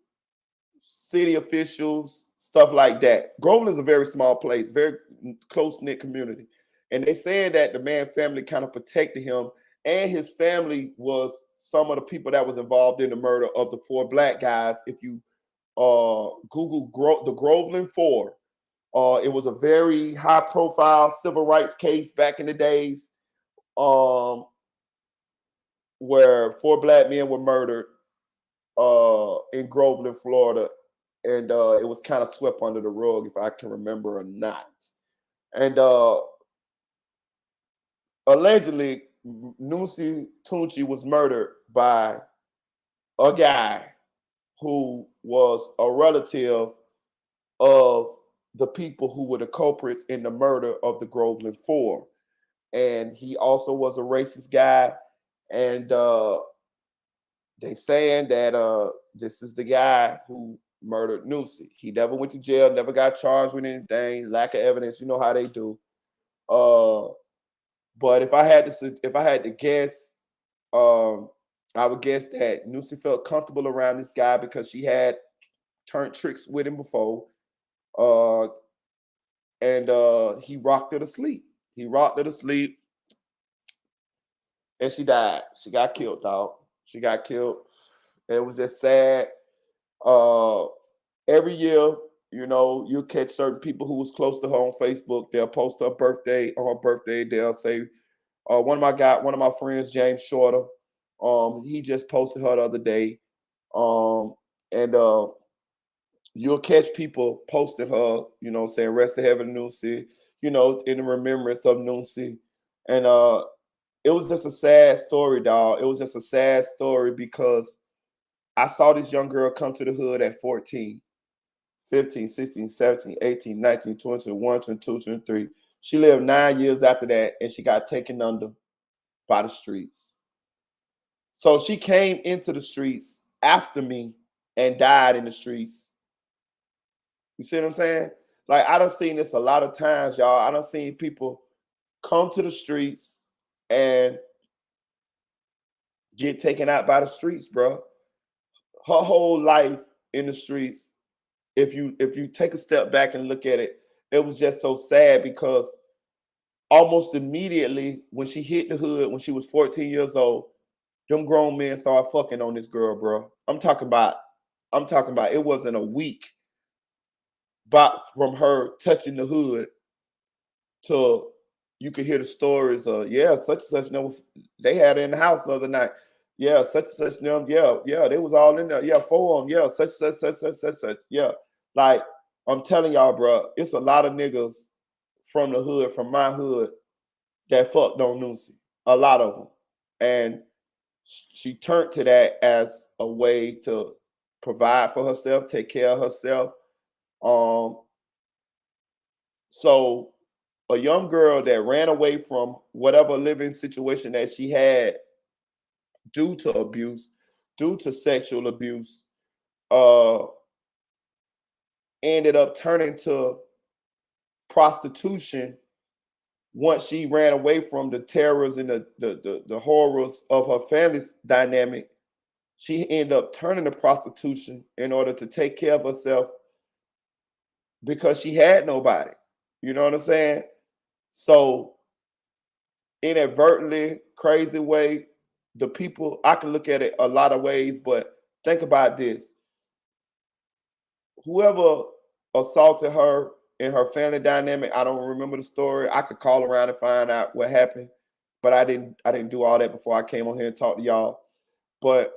city officials, stuff like that. Groveland is a very small place, very close-knit community. And they said that the man family kind of protected him, and his family was some of the people that was involved in the murder of the 4 black guys. If you Google the Groveland Four, it was a very high-profile civil rights case back in the days, where 4 black men were murdered in Groveland, Florida, and it was kind of swept under the rug, if I can remember or not. And allegedly, Noosa Tunchi was murdered by a guy who was a relative of the people who were the culprits in the murder of the Groveland Four. And he also was a racist guy. And they saying that this is the guy who murdered Noosa. He never went to jail, never got charged with anything, lack of evidence. You know how they do. But if I had to guess, I would guess that Nucy felt comfortable around this guy because she had turned tricks with him before. And he rocked her to sleep. He rocked her to sleep, and she died. She got killed, dog. She got killed. And it was just sad. Every year, you'll catch certain people who was close to her on Facebook. They'll post her birthday on her birthday. They'll say, one of my friends, James Shorter, he just posted her the other day. And you'll catch people posting her, saying rest in heaven, Nucy, in the remembrance of Nucy. And it was just a sad story, dog. It was just a sad story because I saw this young girl come to the hood at 14, 15, 16, 17, 18, 19, 20, 21, 22, 23. She lived 9 years after that, and she got taken under by the streets. So she came into the streets after me and died in the streets. You see what I'm saying? Like, I done seen this a lot of times, y'all. I done seen people come to the streets and get taken out by the streets, bro. Her whole life in the streets, if you take a step back and look at it, it was just so sad because almost immediately when she hit the hood, when she was 14 years old, them grown men started fucking on this girl, bro. I'm talking about it wasn't a week but from her touching the hood to you could hear the stories of, yeah, such and such, they had her in the house the other night. Yeah, such and such, yeah, they was all in there. Yeah, 4 of them. Yeah, such. Yeah, like, I'm telling y'all, bro, it's a lot of niggas from the hood, from my hood, that fucked on Nucy. A lot of them. And she turned to that as a way to provide for herself, take care of herself. So a young girl that ran away from whatever living situation that she had due to abuse, due to sexual abuse, ended up turning to prostitution once she ran away from the terrors and the horrors of her family's dynamic. She ended up turning to prostitution in order to take care of herself because she had nobody. You know what I'm saying? So inadvertently, crazy way, the people, I can look at it a lot of ways, but think about this. Whoever assaulted her in her family dynamic, I don't remember the story. I could call around and find out what happened, but I didn't do all that before I came on here and talked to y'all. But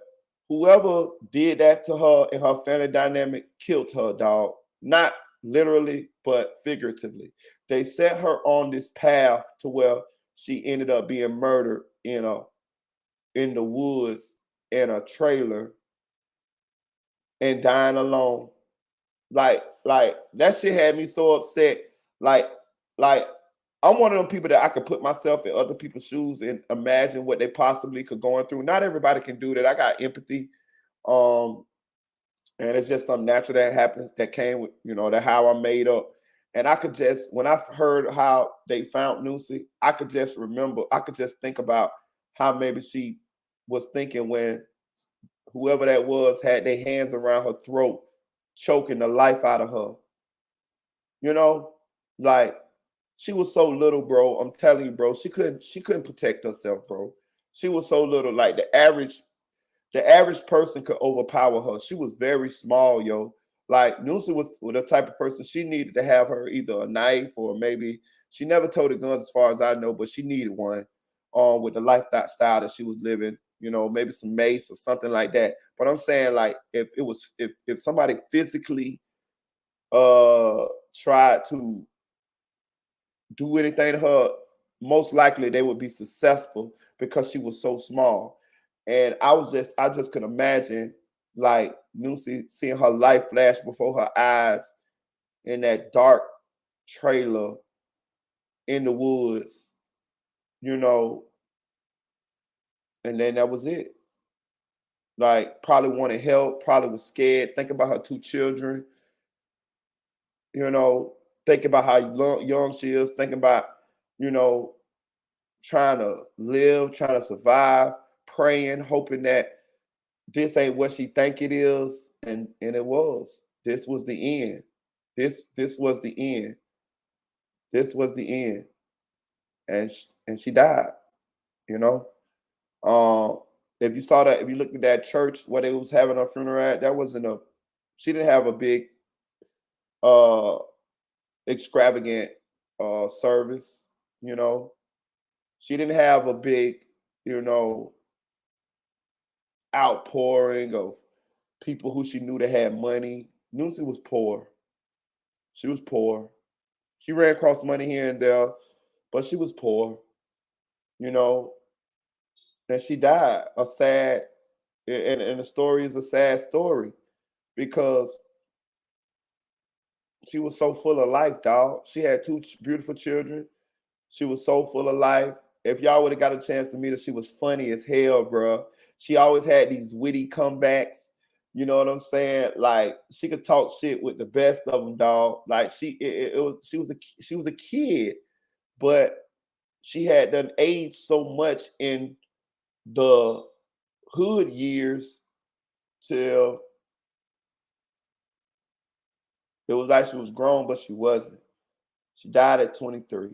whoever did that to her in her family dynamic killed her, dog. Not literally, but figuratively. They set her on this path to where she ended up being murdered in the woods in a trailer and dying alone. Like that shit had me so upset. Like I'm one of them people that I could put myself in other people's shoes and imagine what they possibly could going through. Not everybody can do that. I got empathy. And it's just something natural that happened, that came with, that how I'm made up. And I could just, when I heard how they found Nucy, I could just think about how maybe she was thinking when whoever that was had their hands around her throat, choking the life out of her. Like, she was so little, bro. I'm telling you, bro, she couldn't protect herself, bro. She was so little. Like, the average person could overpower her. She was very small, yo. Like, Nucy was the type of person, she needed to have her either a knife or maybe, she never toted guns as far as I know, but she needed one with the lifestyle that she was living, maybe some mace or something like that. But I'm saying, like, if somebody physically tried to do anything to her, most likely they would be successful because she was so small. And I just could imagine, like, Nucy seeing her life flash before her eyes in that dark trailer in the woods, and then that was it. Like, probably wanted help, probably was scared, think about her 2 children, think about how young she is, thinking about, trying to live, trying to survive, praying, hoping that this ain't what she think it is, and it was. This was the end. This was the end. This was the end, and she died. You know, if you saw that, if you looked at that church where they was having her funeral at, that wasn't a. She didn't have a big, uh, extravagant, service. You know, she didn't have a big, you know, outpouring of people who she knew that had money. Lucy was poor. She was poor. She ran across money here and there, but she was poor. You know, and she died. A sad, and the story is a sad story because she was so full of life, dog. She had two beautiful children. She was so full of life. If y'all would have got a chance to meet her, she was funny as hell, bro. She always had these witty comebacks. You know what I'm saying? Like she could talk shit with the best of them, dog. Like she was a kid, but she had done aged so much in the hood years till it was like she was grown, but she wasn't. She died at 23.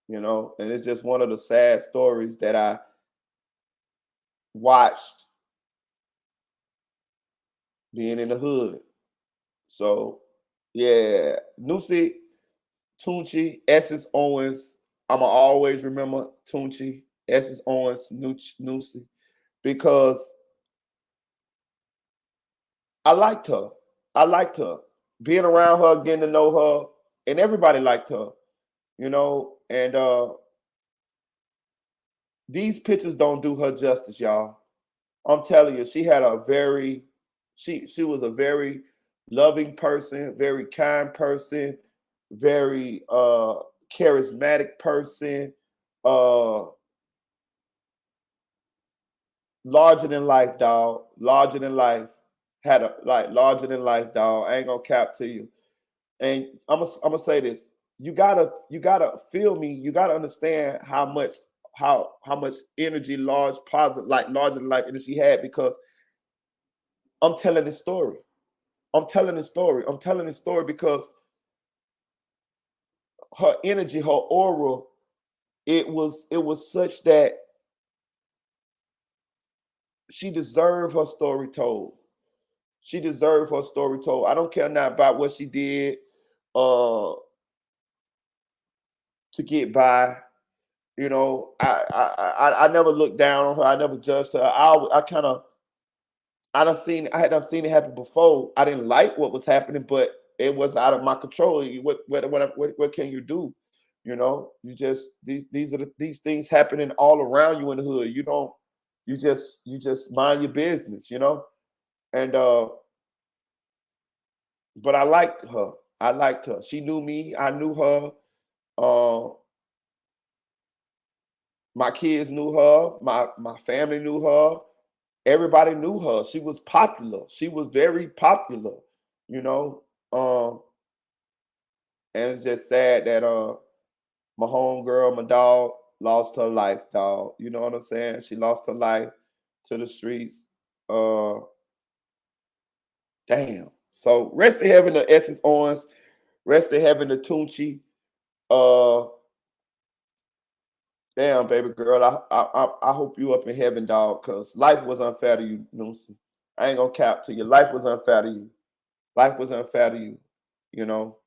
You know, and it's just one of the sad stories that I watched being in the hood. So yeah, Nusi, Tunchi, Essence Owens. I'ma always remember Tunchi, Essence Owens, Nusi, because I liked her. I liked her. Being around her, getting to know her, and everybody liked her, you know, and these pictures don't do her justice, y'all. I'm telling you, she was a very loving person, very kind person, very charismatic person, uh larger than life, dog. Larger than life. Had a like larger than life, dog. I ain't gonna cap to you. And I'm gonna say this. You gotta feel me. You gotta understand how much energy, large positive, like larger than life energy she had, because I'm telling this story. I'm telling this story. I'm telling this story because her energy, her aura, it was such that she deserved her story told. She deserved her story told. I don't care now about what she did uh to get by. You know, I never looked down on her. I never judged her. I had done seen it happen before. I didn't like what was happening, but it was out of my control. What can you do? You know, you just these things happening all around you in the hood. You just mind your business, you know? And but I liked her. I liked her. She knew me. I knew her. Uh, my kids knew her. My family knew her. Everybody knew her. She was popular. She was very popular, you know. And it's just sad that my homegirl, my dog, lost her life, dog. You know what I'm saying? She lost her life to the streets. Uh Damn. So rest in heaven to Essence Owens, rest in heaven to Tunchi. Uh Damn, baby girl. I hope you up in heaven, dog, because life was unfair to you, Nuncy. I ain't gonna cap to you. Life was unfair to you. Life was unfair to you, you know.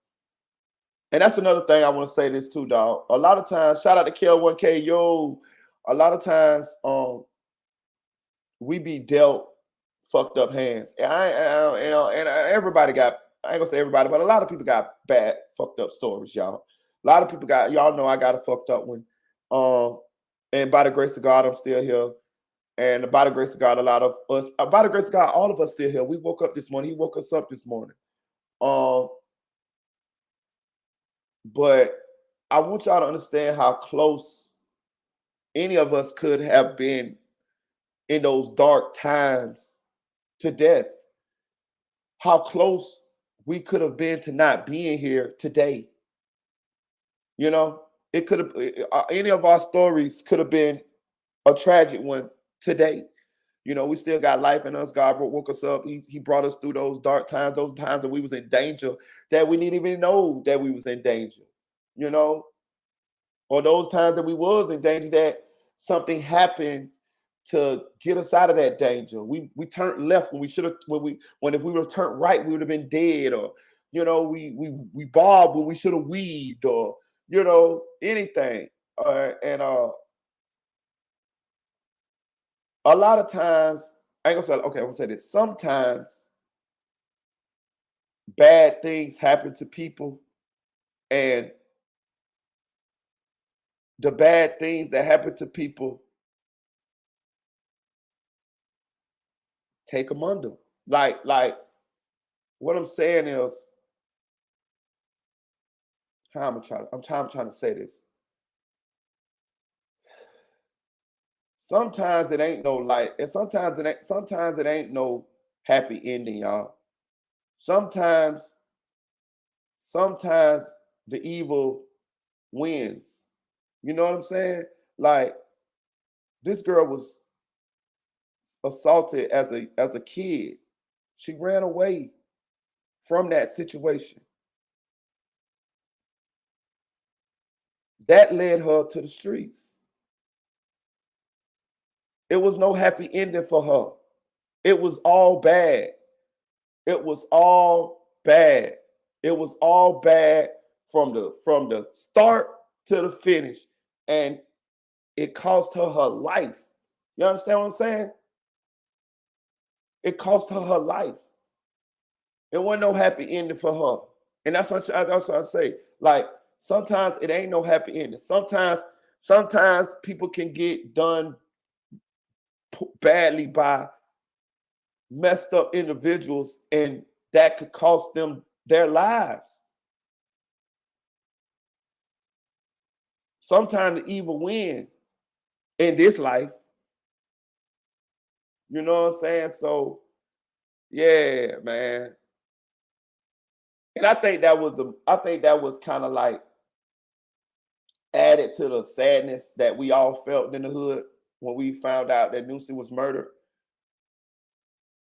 And that's another thing I want to say this too, dog. A lot of times, shout out to KL1K, yo. A lot of times, we be dealt fucked up hands. And everybody got. I ain't gonna say everybody, but a lot of people got bad fucked up stories, y'all. A lot of people got. Y'all know I got a fucked up one. And by the grace of God, I'm still here. And by the grace of God, a lot of us. By the grace of God, all of us still here. We woke up this morning. He woke us up this morning. But I want y'all to understand how close any of us could have been in those dark times to death. How close we could have been to not being here today. You know, It could have any of our stories could have been a tragic one today. You know, we still got life in us. God woke us up. He brought us through those dark times, those times that we was in danger, that we didn't even know that we was in danger, you know, or those times that we was in danger that something happened to get us out of that danger. We turned left when we should have, when if we would have turned right, we would have been dead, or, you know, we bobbed when we should have weaved, or, you know, anything. And a lot of times, I ain't gonna say, okay, I'm gonna say this. Sometimes bad things happen to people, and the bad things that happen to people take them under. Like what I'm saying is, I'm trying to say this. Sometimes it ain't no light, and sometimes it ain't no happy ending, y'all. Sometimes the evil wins. You know what I'm saying? Like, this girl was assaulted as a kid. She ran away from that situation. That led her to the streets. It was no happy ending for her. It was all bad. It was all bad. It was all bad from the start to the finish, and it cost her her life. You understand what I'm saying? It cost her her life. It wasn't no happy ending for her, and that's what I say. Like, sometimes it ain't no happy ending. Sometimes people can get done badly by messed up individuals, and that could cost them their lives. Sometimes the evil win in this life. You know what I'm saying? So, yeah, man. And I think that was kind of like added to the sadness that we all felt in the hood when we found out that Nucy was murdered.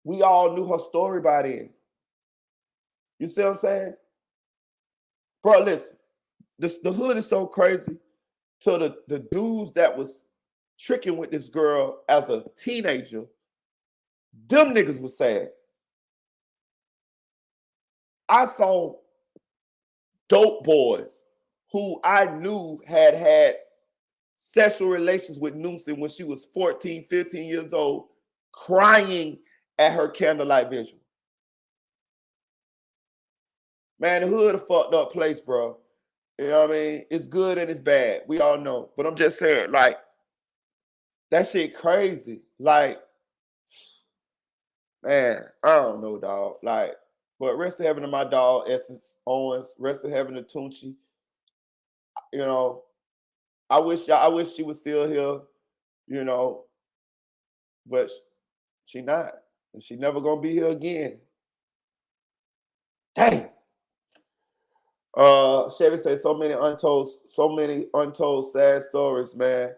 We all knew her story by then. You see what I'm saying? Bro, listen, the hood is so crazy. So the dudes that was tricking with this girl as a teenager, them niggas was sad. I saw dope boys who I knew had sexual relations with Nucy when she was 14, 15 years old, crying at her candlelight vigil. Man, the hood a fucked up place, bro. You know what I mean? It's good and it's bad. We all know. But I'm just saying, like, that shit crazy. Like, man, I don't know, dog. Like, but rest in heaven to my dog, Essence Owens. Rest in heaven to Tunchi. You know, I wish she was still here, you know, but she not. And she never gonna be here again. Dang. Chevy said so many untold sad stories, man.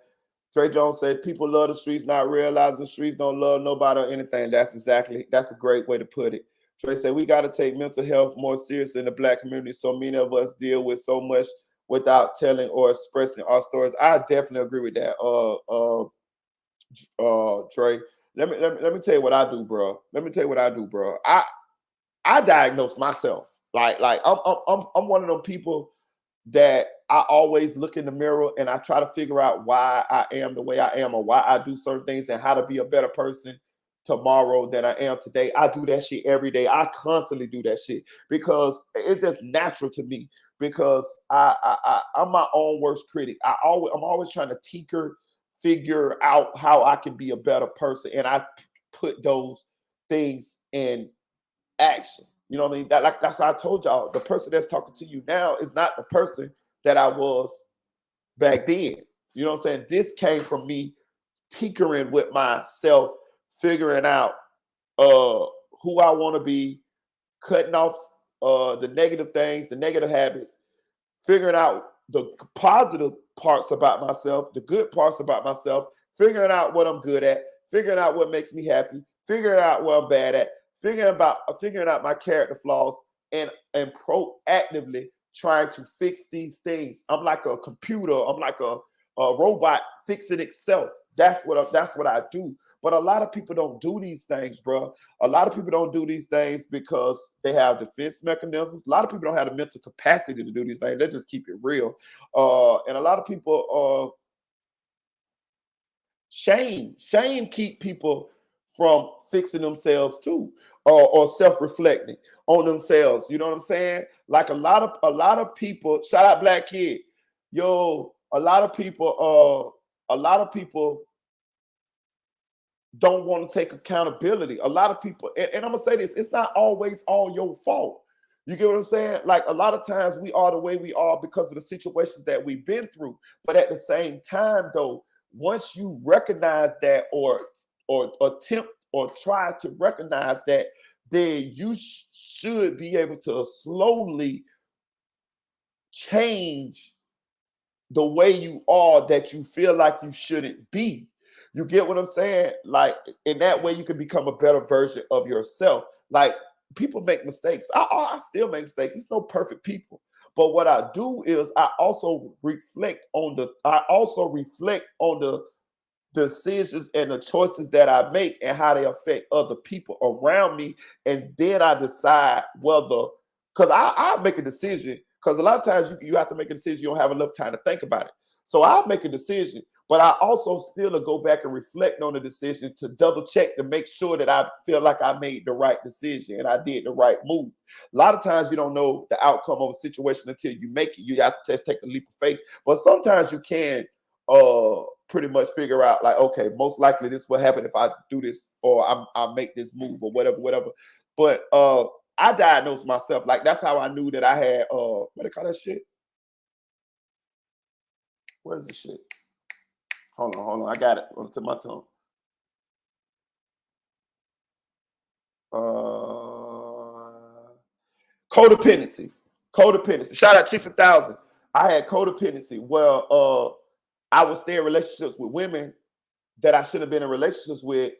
Trey Jones said people love the streets, not realizing the streets don't love nobody or anything. That's a great way to put it. Trey said we got to take mental health more seriously in the Black community. So many of us deal with so much without telling or expressing our stories. I definitely agree with that. Trey, let me tell you what I do, bro. I diagnose myself. Like I'm one of them people that I always look in the mirror and I try to figure out why I am the way I am, or why I do certain things, and how to be a better person tomorrow than I am today. I do that shit every day. I constantly do that shit because it's just natural to me, because I'm my own worst critic. I'm always trying to figure out how I can be a better person, and I put those things in action. You know what I mean? That's why I told y'all, the person that's talking to you now is not the person that I was back then. You know what I'm saying? This came from me tinkering with myself, figuring out who I want to be, cutting off the negative things, the negative habits, figuring out the positive parts about myself, the good parts about myself, figuring out what I'm good at, figuring out what makes me happy, figuring out what I'm bad at, figuring out my character flaws, and proactively trying to fix these things. I'm like a computer. I'm like a robot fixing itself. That's what I do. But a lot of people don't do these things, bro. A lot of people don't do these things because they have defense mechanisms. A lot of people don't have the mental capacity to do these things. Let's just keep it real. And a lot of people shame keep people from fixing themselves too, or self-reflecting on themselves. You know what I'm saying? Like a lot of people. Shout out Black Kid, yo. A lot of people don't want to take accountability. A lot of people, and I'm gonna say this: it's not always all your fault. You get what I'm saying? Like a lot of times we are the way we are because of the situations that we've been through. But at the same time, though, once you recognize that, or attempt or try to recognize that, then you should be able to slowly change the way you are that you feel like you shouldn't be. You get what I'm saying? Like in that way, you can become a better version of yourself. Like people make mistakes. I still make mistakes. It's no perfect people. But what I do is I also reflect on the decisions and the choices that I make and how they affect other people around me. And then I decide whether, because I make a decision, because a lot of times you have to make a decision, you don't have enough time to think about it. So I'll make a decision, but I also still go back and reflect on the decision to double check to make sure that I feel like I made the right decision and I did the right move. A lot of times you don't know the outcome of a situation until you make it. You have to just take a leap of faith. But sometimes you can pretty much figure out like, okay, most likely this will happen if I do this, or I make this move or whatever. But I diagnosed myself. Like that's how I knew that I had what do they call that shit? What is the shit? Hold on. I got it on to my tongue. Codependency. Shout out 6,000. I had codependency. Well, I would stay in relationships with women that I shouldn't have been in relationships with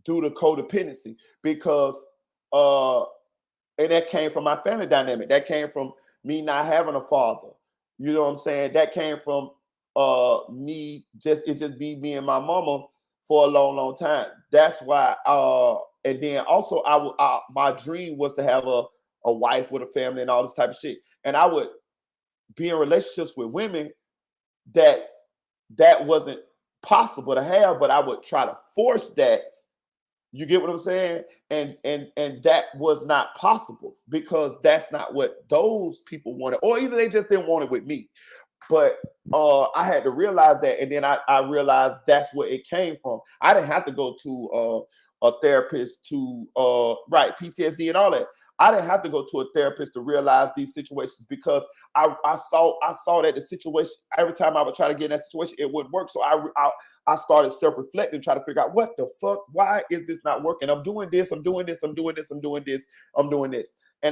due to codependency, because and that came from my family dynamic. That came from me not having a father. You know what I'm saying? That came from me just be me and my mama for a long time. That's why and then also my dream was to have a wife with a family and all this type of shit. And I would be in relationships with women that wasn't possible to have, but I would try to force that. You get what I'm saying? And that was not possible because that's not what those people wanted, or either they just didn't want it with me. But I had to realize that, and then I realized that's where it came from. I didn't have to go to a therapist to right PTSD and all that. I didn't have to go to a therapist to realize these situations, because I saw that the situation, every time I would try to get in that situation, it wouldn't work. So I started self-reflecting, trying to figure out what the fuck, why is this not working? I'm doing this. And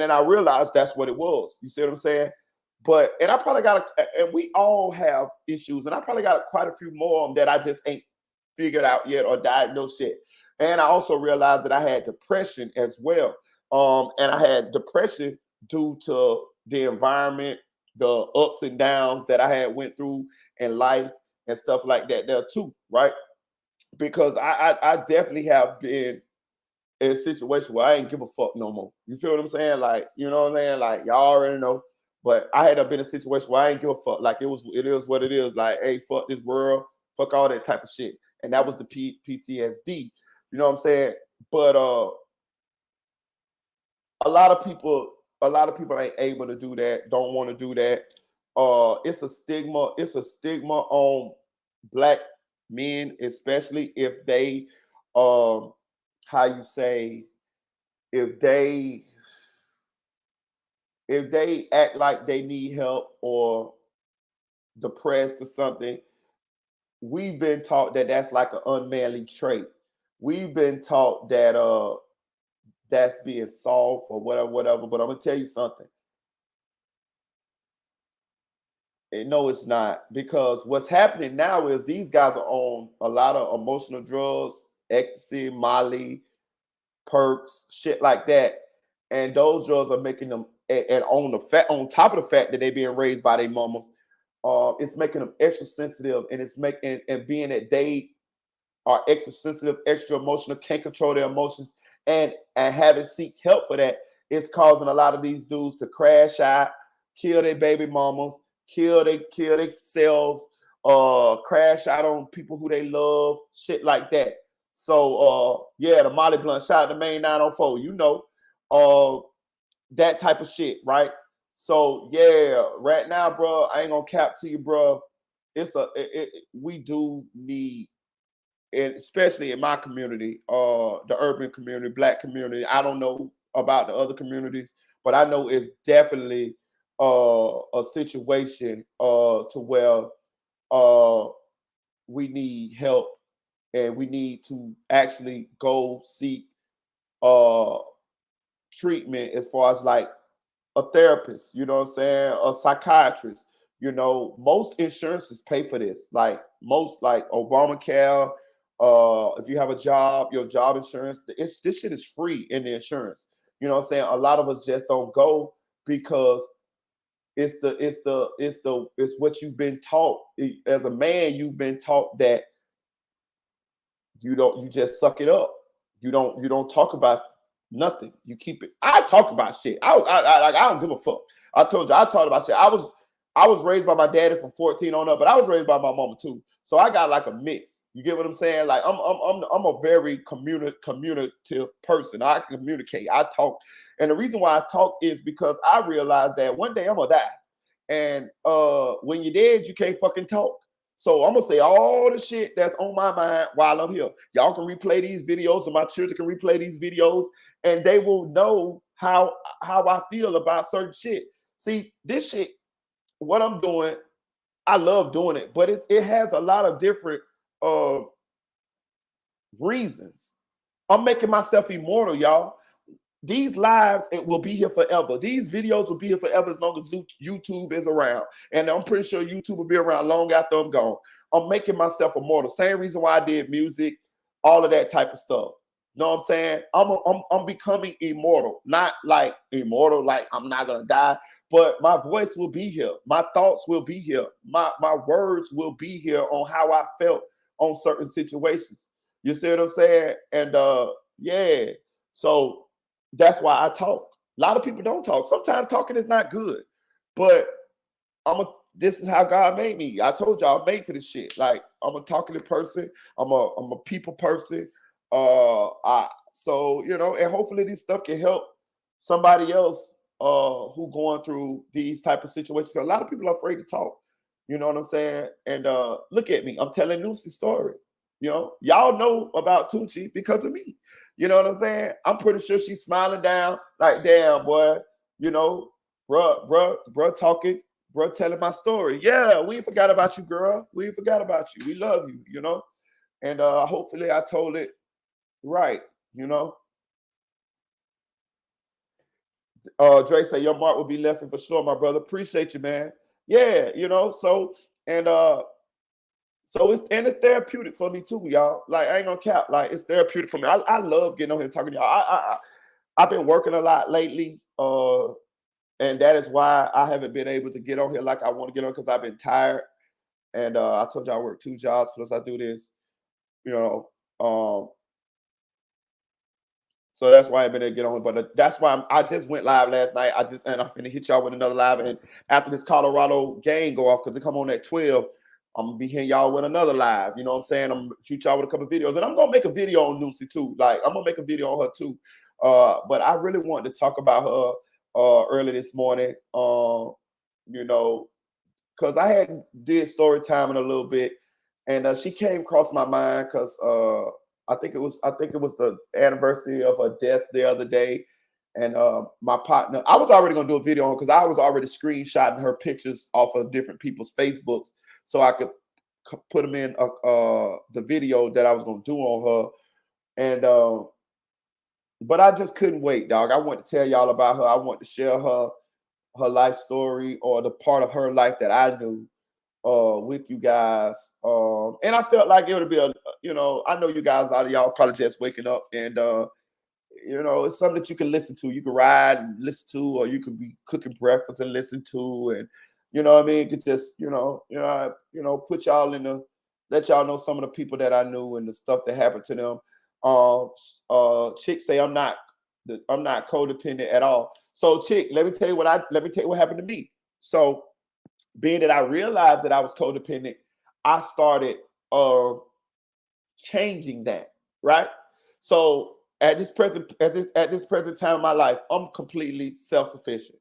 then I realized that's what it was. You see what I'm saying? And I probably and we all have issues, and I probably got quite a few more of them that I just ain't figured out yet or diagnosed yet. And I also realized that I had depression as well. And I had depression due to the environment, the ups and downs that I had went through in life and stuff like that there too, right? Because I definitely have been in a situation where I ain't give a fuck no more. You feel what I'm saying? Like, you know what I'm saying? Like, y'all already know. But I had been in a situation where I ain't give a fuck. Like, it is what it is. Like, hey, fuck this world, fuck all that type of shit. And that was the PTSD. You know what I'm saying? But a lot of people ain't able to do that, don't want to do that. It's a stigma on Black men, especially if they if they act like they need help or depressed or something. We've been taught that that's like an unmanly trait. We've been taught that that's being soft or whatever. But I'm gonna tell you something. No, it's not, because what's happening now is these guys are on a lot of emotional drugs, ecstasy, Molly, perks, shit like that, and those drugs are making them, and on top of the fact that they're being raised by their mamas, it's making them extra sensitive, and it's making, and being that they are extra sensitive, extra emotional, can't control their emotions, and having seek help for that, it's causing a lot of these dudes to crash out, kill their baby mamas, kill themselves, crash out on people who they love, shit like that. So yeah, the Molly Blunt, shout out to Main 904, you know, that type of shit, right? So yeah, right now, bro, I ain't gonna cap to you, bro. We do need, and especially in my community, the urban community, black community. I don't know about the other communities, but I know it's definitely a situation to where we need help, and we need to actually go seek treatment, as far as like a therapist, you know what I'm saying, a psychiatrist. You know, most insurances pay for this. Like most, like Obamacare, if you have a job, your job insurance, this shit is free in the insurance. You know what I'm saying? A lot of us just don't go because it's what you've been taught. As a man, you've been taught that you just suck it up. You don't talk about nothing. You keep it. I talk about shit. I don't give a fuck. I told you I talked about shit. I was raised by my daddy from 14 on up, but I was raised by my mama too. So I got like a mix. You get what I'm saying? Like I'm a very communicative person. I communicate. I talk. And the reason why I talk is because I realized that one day I'm gonna die. And when you're dead, you can't fucking talk. So I'm gonna say all the shit that's on my mind while I'm here. Y'all can replay these videos, and my children can replay these videos, and they will know how I feel about certain shit. See, this shit, what I'm doing, I love doing it, but it has a lot of different reasons. I'm making myself immortal, y'all. These lives, it will be here forever. These videos will be here forever as long as YouTube is around. And I'm pretty sure YouTube will be around long after I'm gone. I'm making myself immortal. Same reason why I did music, all of that type of stuff. You know what I'm saying? I'm becoming immortal. Not like immortal, like I'm not gonna die, but my voice will be here. My thoughts will be here. My words will be here on how I felt on certain situations. You see what I'm saying? And yeah. So that's why I talk. A lot of people don't talk. Sometimes talking is not good, but this is how God made me. I told y'all I'm made for this shit. Like I'm a talkative person. I'm a people person. So you know, and hopefully this stuff can help somebody else who going through these type of situations. A lot of people are afraid to talk. You know what I'm saying? And look at me. I'm telling Lucy's story. You know, y'all know about Tucci because of me. You know what I'm saying? I'm pretty sure she's smiling down, like, damn, boy, you know, bruh talking, bruh telling my story. Yeah, we ain't forgot about you, girl. We ain't forgot about you. We love you, you know? And hopefully I told it right, you know? Dre say, your mark will be left in for sure, my brother. Appreciate you, man. Yeah, you know, so, and so it's therapeutic for me too, y'all. Like I ain't gonna cap. Like it's therapeutic for me. I love getting on here talking to y'all. I've been working a lot lately, and that is why I haven't been able to get on here like I want to get on, because I've been tired. And I told you I work 2 jobs plus I do this, you know. So that's why I've been able to get on. But that's why I just went live last night. I'm finna hit y'all with another live, and after this Colorado game go off, because they come on at 12. I'm gonna be hitting y'all with another live. You know what I'm saying? I'm gonna shoot y'all with a couple of videos, and I'm gonna make a video on Lucy too. Like I'm gonna make a video on her too. But I really wanted to talk about her early this morning. You know, because I had did story time in a little bit, and she came across my mind because I think it was the anniversary of her death the other day. And my partner, I was already gonna do a video on her because I was already screenshotting her pictures off of different people's Facebooks, so I could put them in the video that I was gonna do on her. And but I just couldn't wait, dog. I want to tell y'all about her. I want to share her her life story or the part of her life that I knew with you guys. And I felt like it would be I know you guys, a lot of y'all probably just waking up and it's something that you can listen to. You can ride and listen to, or you could be cooking breakfast and listen to, and you know what I mean. You could just put y'all in the, let y'all know some of the people that I knew and the stuff that happened to them. Chick say I'm not codependent at all. So Chick, let me tell you what happened to me. So being that I realized that I was codependent, I started changing that, right? So at this present time in my life, I'm completely self-sufficient.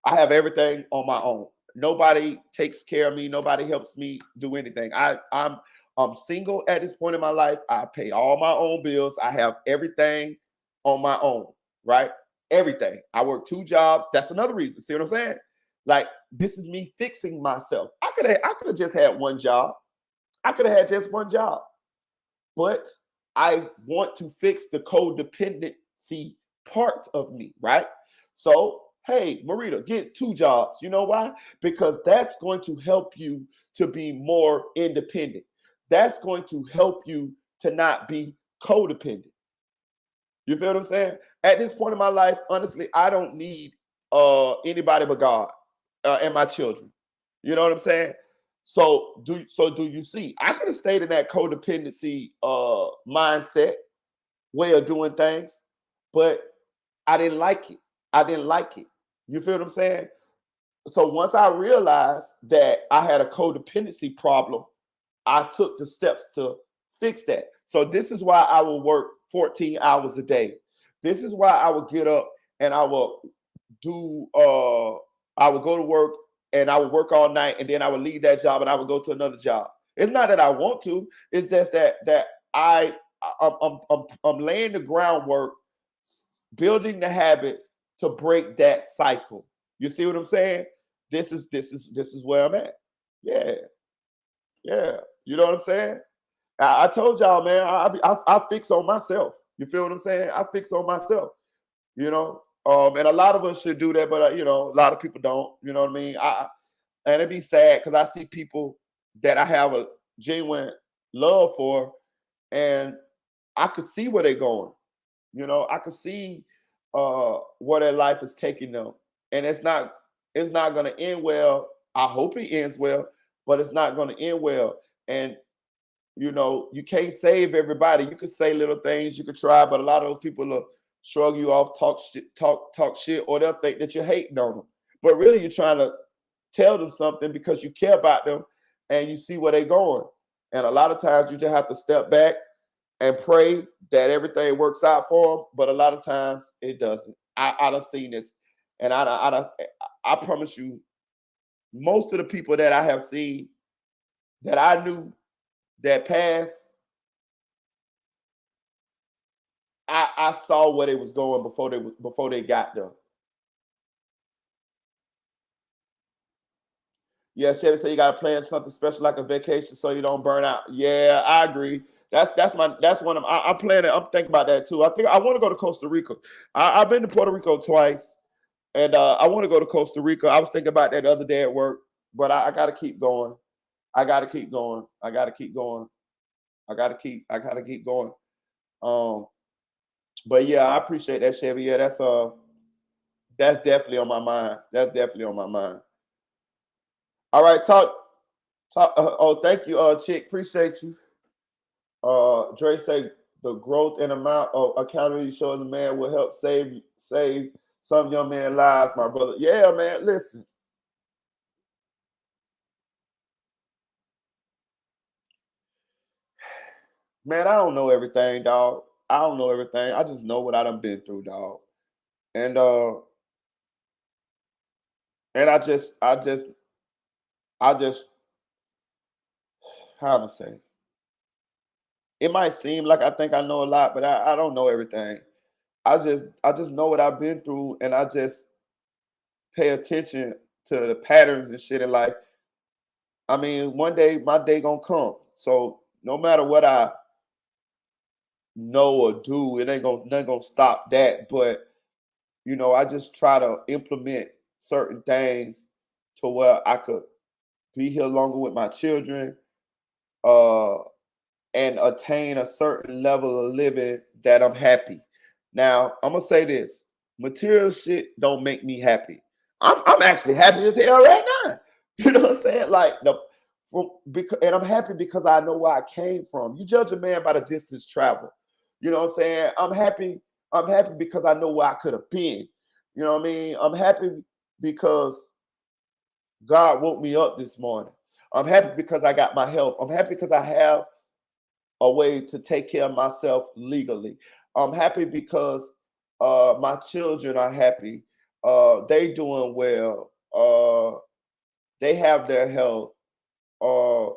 I have everything on my own. Nobody takes care of me. Nobody helps me do anything. I'm single at this point in my life. I pay all my own bills. I have everything on my own, right? Everything. I work 2 jobs. That's another reason. See what I'm saying? Like, this is me fixing myself. I could have just had 1 job. I could have had just 1 job. But I want to fix the codependency part of me, right? So, hey, Marita, get 2 jobs. You know why? Because that's going to help you to be more independent. That's going to help you to not be codependent. You feel what I'm saying? At this point in my life, honestly, I don't need anybody but God and my children. You know what I'm saying? So do you see? I could have stayed in that codependency mindset, way of doing things, but I didn't like it. You feel what I'm saying? So once I realized that I had a codependency problem, I took the steps to fix that. So this is why I will work 14 hours a day. This is why I would get up and I will I would go to work and I would work all night, and then I would leave that job and I would go to another job. It's not that I want to, it's just that I'm laying the groundwork, building the habits to break that cycle. You see what I'm saying? This is where I'm at. Yeah. You know what I'm saying? I told y'all, man, I fix on myself. You feel what I'm saying? I fix on myself. And a lot of us should do that, but a lot of people don't. You know what I mean? And it'd be sad because I see people that I have a genuine love for, and I could see where they're going. I could see where their life is taking them, and it's not going to end well. I hope it ends well, but it's not going to end well. And you can't save everybody. You could say little things, you could try, but a lot of those people will shrug you off, talk shit, or they'll think that you're hating on them. But really, you're trying to tell them something because you care about them and you see where they're going. And a lot of times you just have to step back and pray that everything works out for them. But a lot of times it doesn't. I done seen this, and I promise you, most of the people that I have seen that I knew that passed, I saw where they was going before they got there. Yeah, Chevy said you gotta plan something special like a vacation so you don't burn out. Yeah, I agree. That's one of I'm planning. I'm thinking about that too. I think I want to go to Costa Rica. I've been to Puerto Rico twice, and I want to go to Costa Rica. I was thinking about that the other day at work, but I got to keep going. I got to keep going. But yeah, I appreciate that, Chevy. Yeah, that's definitely on my mind. All right, talk. Oh, thank you, Chick. Appreciate you. Dre say the growth and amount of accountability shows a man will help save some young man lives, my brother. Yeah, man. Listen. Man, I don't know everything, dog. I don't know everything. I just know what I done been through, dog. And I just how to say, it might seem like I think I know a lot, but I don't know everything. I just know what I've been through, and I just pay attention to the patterns and shit in life. I mean, one day my day gonna come. So no matter what I know or do, it ain't gonna stop that. But I just try to implement certain things to where I could be here longer with my children, and attain a certain level of living that I'm happy. Now, I'm gonna say this: material shit don't make me happy. I'm actually happy as hell right now. You know what I'm saying? Like and I'm happy because I know where I came from. You judge a man by the distance travel. You know what I'm saying? I'm happy. I'm happy because I know where I could have been. You know what I mean? I'm happy because God woke me up this morning. I'm happy because I got my health. I'm happy because I have a way to take care of myself legally. I'm happy because my children are happy. They doing well. They have their health. Uh,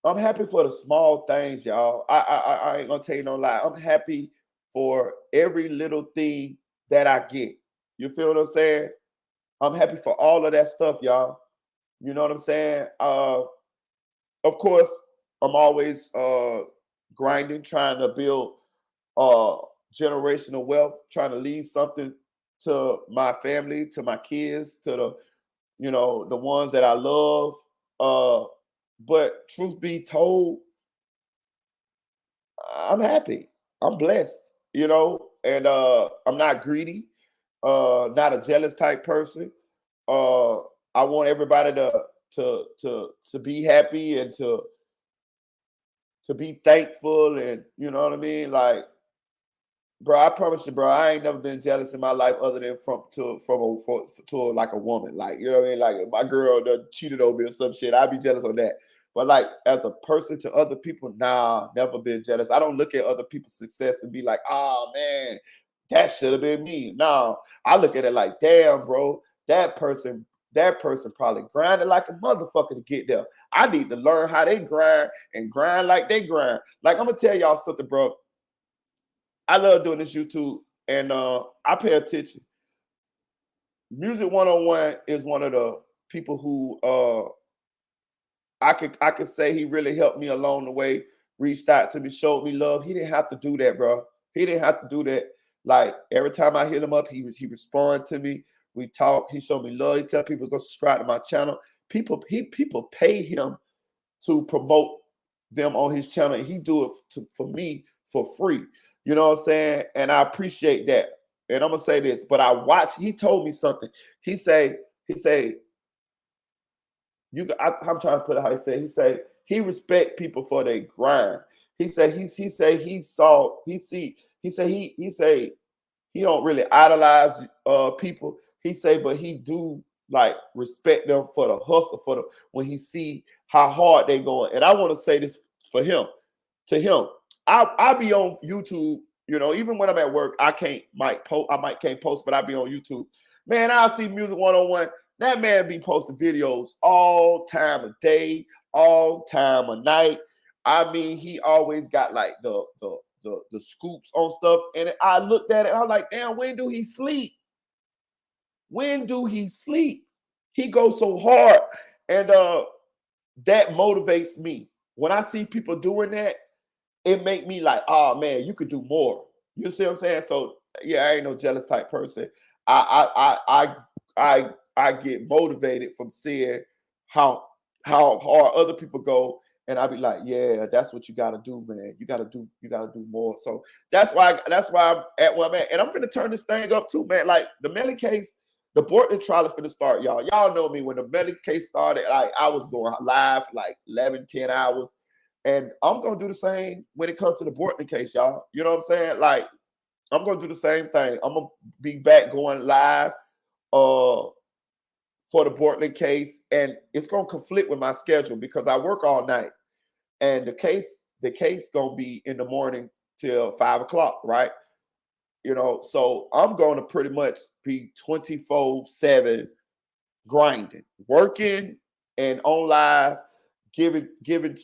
I'm happy for the small things, y'all. I ain't gonna tell you no lie. I'm happy for every little thing that I get. You feel what I'm saying? I'm happy for all of that stuff, y'all. You know what I'm saying? Of course, I'm always grinding, trying to build uh, generational wealth, trying to leave something to my family, to my kids, to the ones that I love. But truth be told, I'm happy. I'm blessed, and I'm not greedy, not a jealous type person. Uh, I want everybody to be happy and to be thankful, and you know what I mean. Like, bro, I promise you, bro, I ain't never been jealous in my life other than like a woman. Like, you know what I mean? Like, if my girl done cheated on me or some shit, I'd be jealous on that. But like, as a person to other people, nah, never been jealous. I don't look at other people's success and be like, oh man, that should have been me. No, I look at it like, damn, bro, that person probably grinded like a motherfucker to get there. I need to learn how they grind and grind like they grind. Like, I'm gonna tell y'all something, bro. I love doing this YouTube, and I pay attention. Music 101 is one of the people who I could say he really helped me along the way, reached out to me, showed me love. He didn't have to do that, bro. He didn't have to do that. Like, every time I hit him up, he responded to me. We talk. He showed me love. He tell people to go subscribe to my channel. People pay him to promote them on his channel, and he do it for me for free. You know what I'm saying? And I appreciate that. And I'm gonna say this, but he told me something. He say, I'm trying to put it how he say he respect people for their grind. He said he don't really idolize people. He say, but he do like respect them for the hustle, when he see how hard they going. And I want to say this to him. I be on YouTube, even when I'm at work, I might can't post, but I be on YouTube. Man, I see Music 101. That man be posting videos all time of day, all time of night. I mean, he always got like the scoops on stuff. And I looked at it, and I'm like, damn, when do he sleep? When do he sleep? He goes so hard. And that motivates me. When I see people doing that, it make me like, oh man, you could do more. You see what I'm saying? So yeah, I ain't no jealous type person. I get motivated from seeing how hard other people go, and I be like, yeah, that's what you gotta do, man. You gotta do more. So that's why I'm at where I'm at. And I'm gonna turn this thing up too, man. Like, the Melly case, the Bortman trial is gonna start, y'all. Y'all know me. When the Melly case started, like, I was going live for like 11, 10 hours. And I'm going to do the same when it comes to the Bortman case, y'all. You know what I'm saying? Like, I'm going to do the same thing. I'm going to be back going live for the Bortman case. And it's going to conflict with my schedule because I work all night. And the case going to be in the morning till 5 o'clock, right? So I'm going to pretty much be 24/7 grinding, working, and on live, giving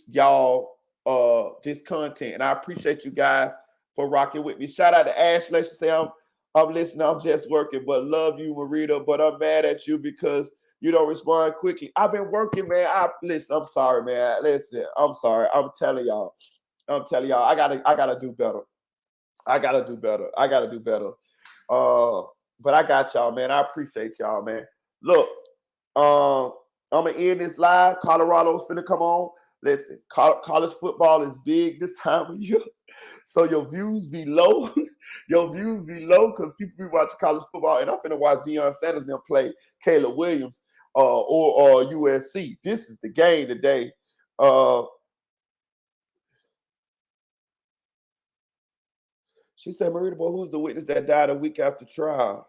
y'all this content. And I appreciate you guys for rocking with me. Shout out to Ashley. She say, I'm listening, I'm just working, but love you, Marita, but I'm mad at you because you don't respond quickly. I've been working, man. I'm sorry, man. Listen, I'm sorry. I'm telling y'all, I gotta do better. I gotta do better. But I got y'all, man. I appreciate y'all, man. Look, I'm gonna end this live. Colorado's finna come on. Listen, college football is big this time of year, so your views be low. Your views be low because people be watching college football, and I'm finna watch Deion Sanders now play Caleb Williams or USC. This is the game today. She said, "MERITABOY, who's the witness that died a week after trial?"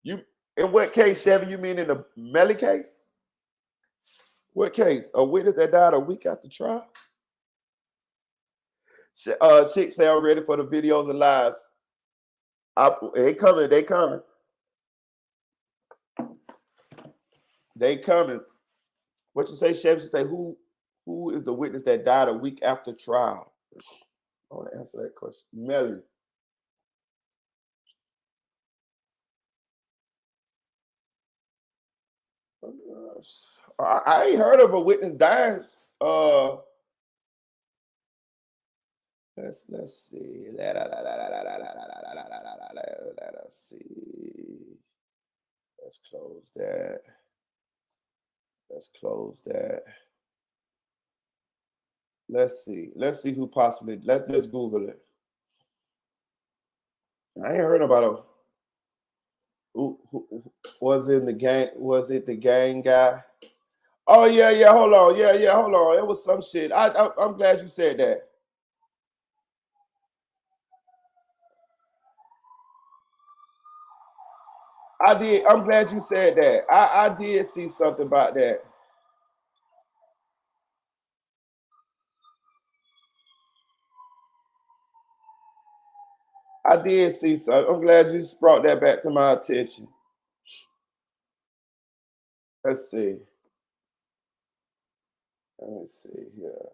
You in what case, Chevy? You mean in the Melly case? What case? A witness that died a week after trial? Chick say I'm ready for the videos and lives. They coming. They coming. They coming. What you say, Chevy? She say, who is the witness that died a week after trial? I want to answer that question. Melly. I ain't heard of a witness dying. Let's see. Let us see. Let's close that. Let's close that. Let's see. Let's see who possibly. Let's Google it. I ain't heard about a. Who was in the gang? Was it the gang guy? Oh yeah. Hold on. Yeah. Hold on. It was some shit. I'm glad you said that. I did. I'm glad you said that. I did see something about that. I did see something. I'm glad you brought that back to my attention. Let's see. Let me see here.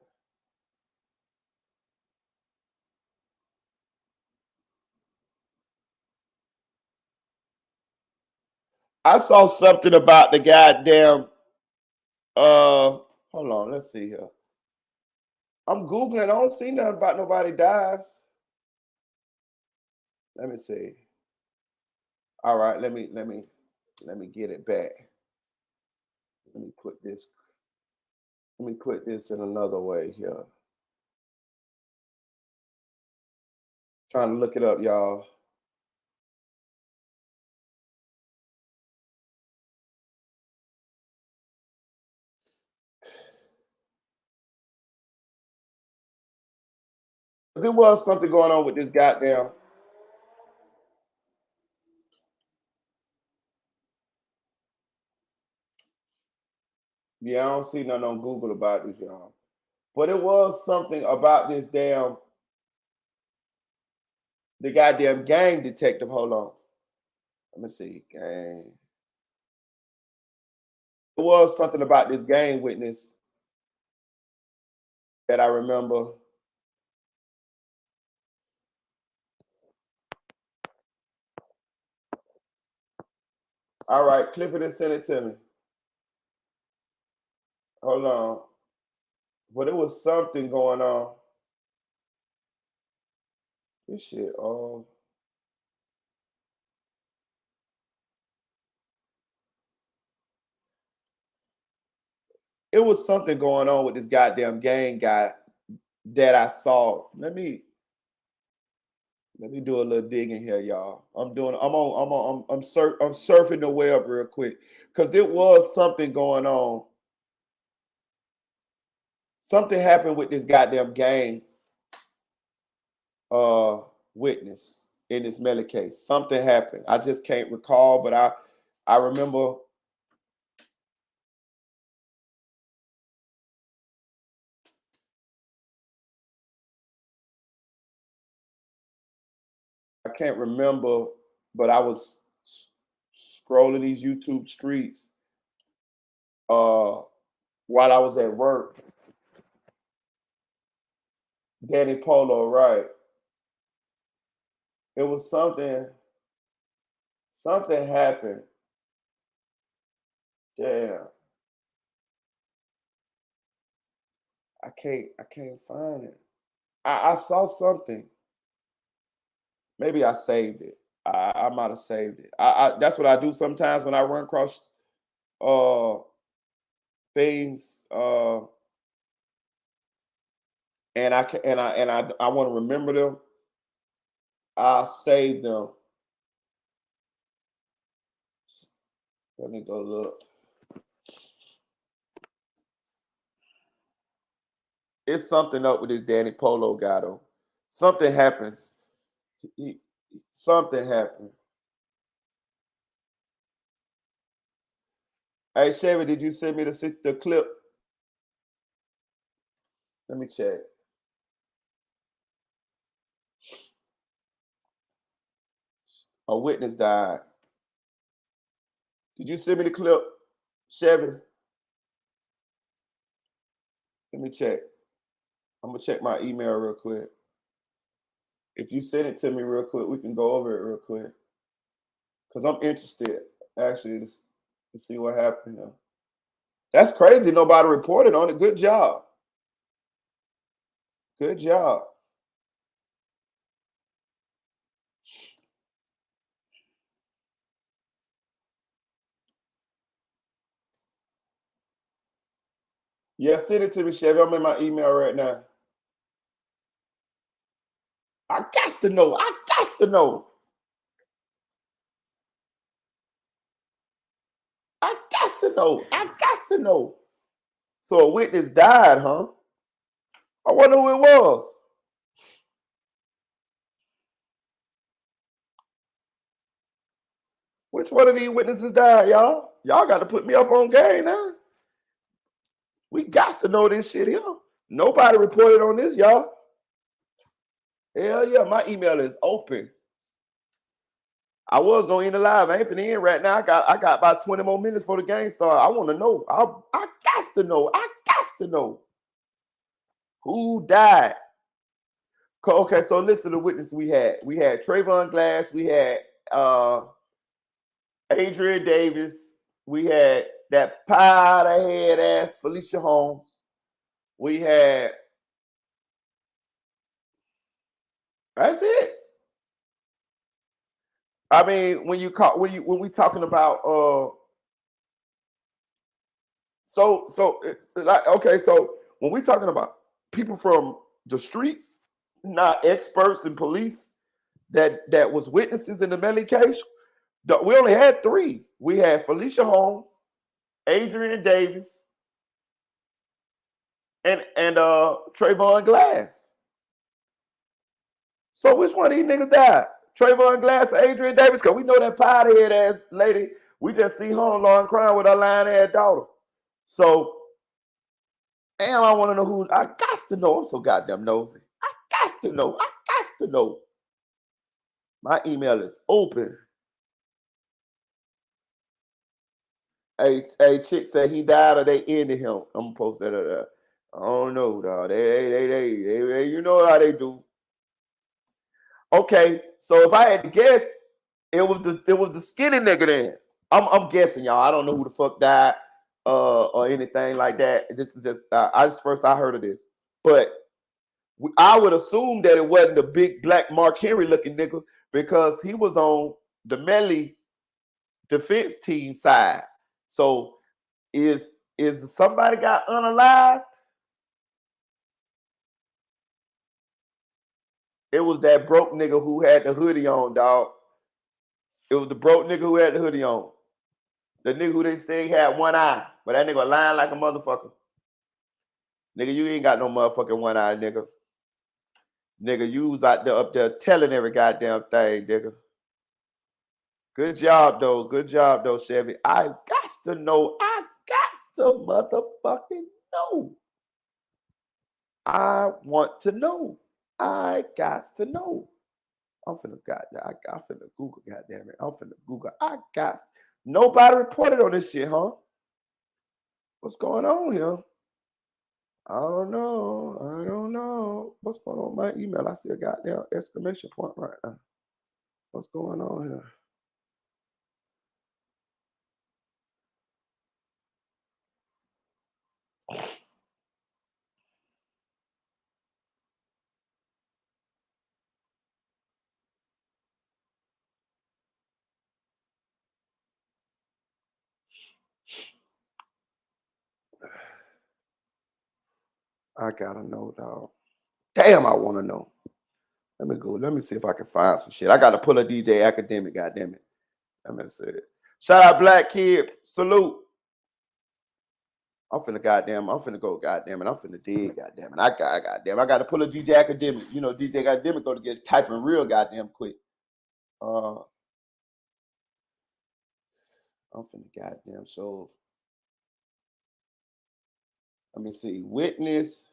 I saw something about the goddamn. Hold on. Let's see here. I'm Googling. I don't see nothing about nobody dies. Let me see. All right. Let me get it back. Let me put this. Let me put this in another way here. Trying to look it up, y'all. There was something going on with this goddamn. Yeah, I don't see nothing on Google about this, y'all. But it was something about this damn. The goddamn gang detective. Hold on. Let me see. Gang. It was something about this gang witness that I remember. All right, clip it and send it to me. Hold on. But it was something going on. This shit, it was something going on with this goddamn gang guy that I saw. Let me do a little digging here, y'all. I'm surfing the web real quick because it was something going on. Something happened with this goddamn gang witness in this Melly case. Something happened. I just can't recall, but I remember. I can't remember, but I was scrolling these YouTube streets while I was at work. Danny Polo, right? It was something happened. Damn. I can't find it. I saw something. Maybe I saved it. I might have saved it. That's what I do sometimes when I run across things, and I want to remember them. I save them. Let me go look. It's something up with this Danny Polo guy though. Something happens. Something happened. Hey Chevy, did you send me the clip? Let me check. A witness died. Did you send me the clip, Chevy? Let me check. I'm gonna check my email real quick. If you send it to me real quick, we can go over it real quick. Cause I'm interested actually to see what happened here. That's crazy. Nobody reported on it. Good job. Good job. Yeah, send it to me, Chevy. I'm in my email right now. I got to know. I got to know. I got to know. I got to know. So a witness died, huh? I wonder who it was. Which one of these witnesses died, y'all? Y'all got to put me up on game now. We got to know this shit here. Nobody reported on this, y'all. Hell yeah, my email is open. I was gonna end the live. I ain't finna end right now. I got about 20 more minutes for the game start. I want to know. I got to know. I got to know. Who died? Okay, so listen to the witness we had. We had Trayvon Glass. We had Adrian Davis. We had that pie-head ass Felicia Holmes. We had. That's it. I mean, when we talking about so like, okay, so when we talking about people from the streets, not experts in police that was witnesses in the Melly case, we only had 3. We had Felicia Holmes, Adrian Davis, and Trayvon Glass. So which one of these niggas died? Trayvon Glass or Adrian Davis? Because we know that pie-head ass lady, we just see her online crying with her lying-ass daughter. So, and I want to know who. I got to know. I'm so goddamn nosy. I got to know. I got to know. My email is open. Hey, chick said he died or they ended him. I'm gonna post that. I don't know, dog. They, you know how they do. Okay, so if I had to guess, it was the skinny nigga then. I'm guessing, y'all. I don't know who the fuck died or anything like that. This is just I heard of this, but I would assume that it wasn't the big black Mark Henry looking nigga because he was on the Melly defense team side. So is somebody got unalived? It was that broke nigga who had the hoodie on, dog. It was the broke nigga who had the hoodie on. The nigga who they say had one eye, but that nigga lying like a motherfucker. Nigga, you ain't got no motherfucking one eye, nigga. Nigga, you was out there up there telling every goddamn thing, nigga. Good job, though. Good job, though, Chevy. I got to know. I got to motherfucking know. I want to know. I got to know. I'm finna Google, goddamn it. I'm finna Google. Nobody reported on this shit, huh? What's going on here? I don't know. What's going on with my email? I see a goddamn exclamation point right now. What's going on here? I gotta know, dog. Damn, I want to know. Let me go. Let me see if I can find some shit. I got to pull a DJ Academic. Goddamn it. Let me see it. Shout out Black Kid. Salute. I'm finna go, goddamn it. I'm finna dig, goddamn it. I got to pull a DJ Academic. You know, DJ Academic go to get typing real goddamn quick. I'm finna goddamn show. Let me see. Witness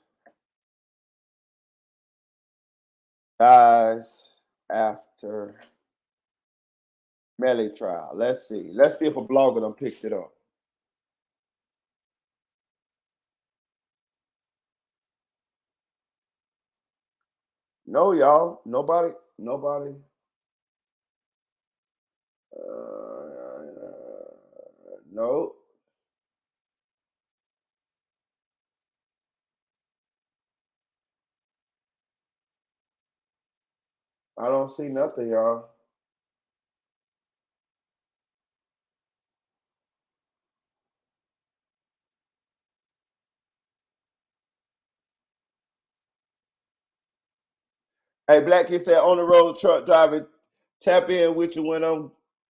dies after Melly trial. Let's see. Let's see if a blogger done picked it up. No, y'all. Nobody. No. I don't see nothing, y'all. Hey, Black Kid said on the road truck driving, tap in with you when I'm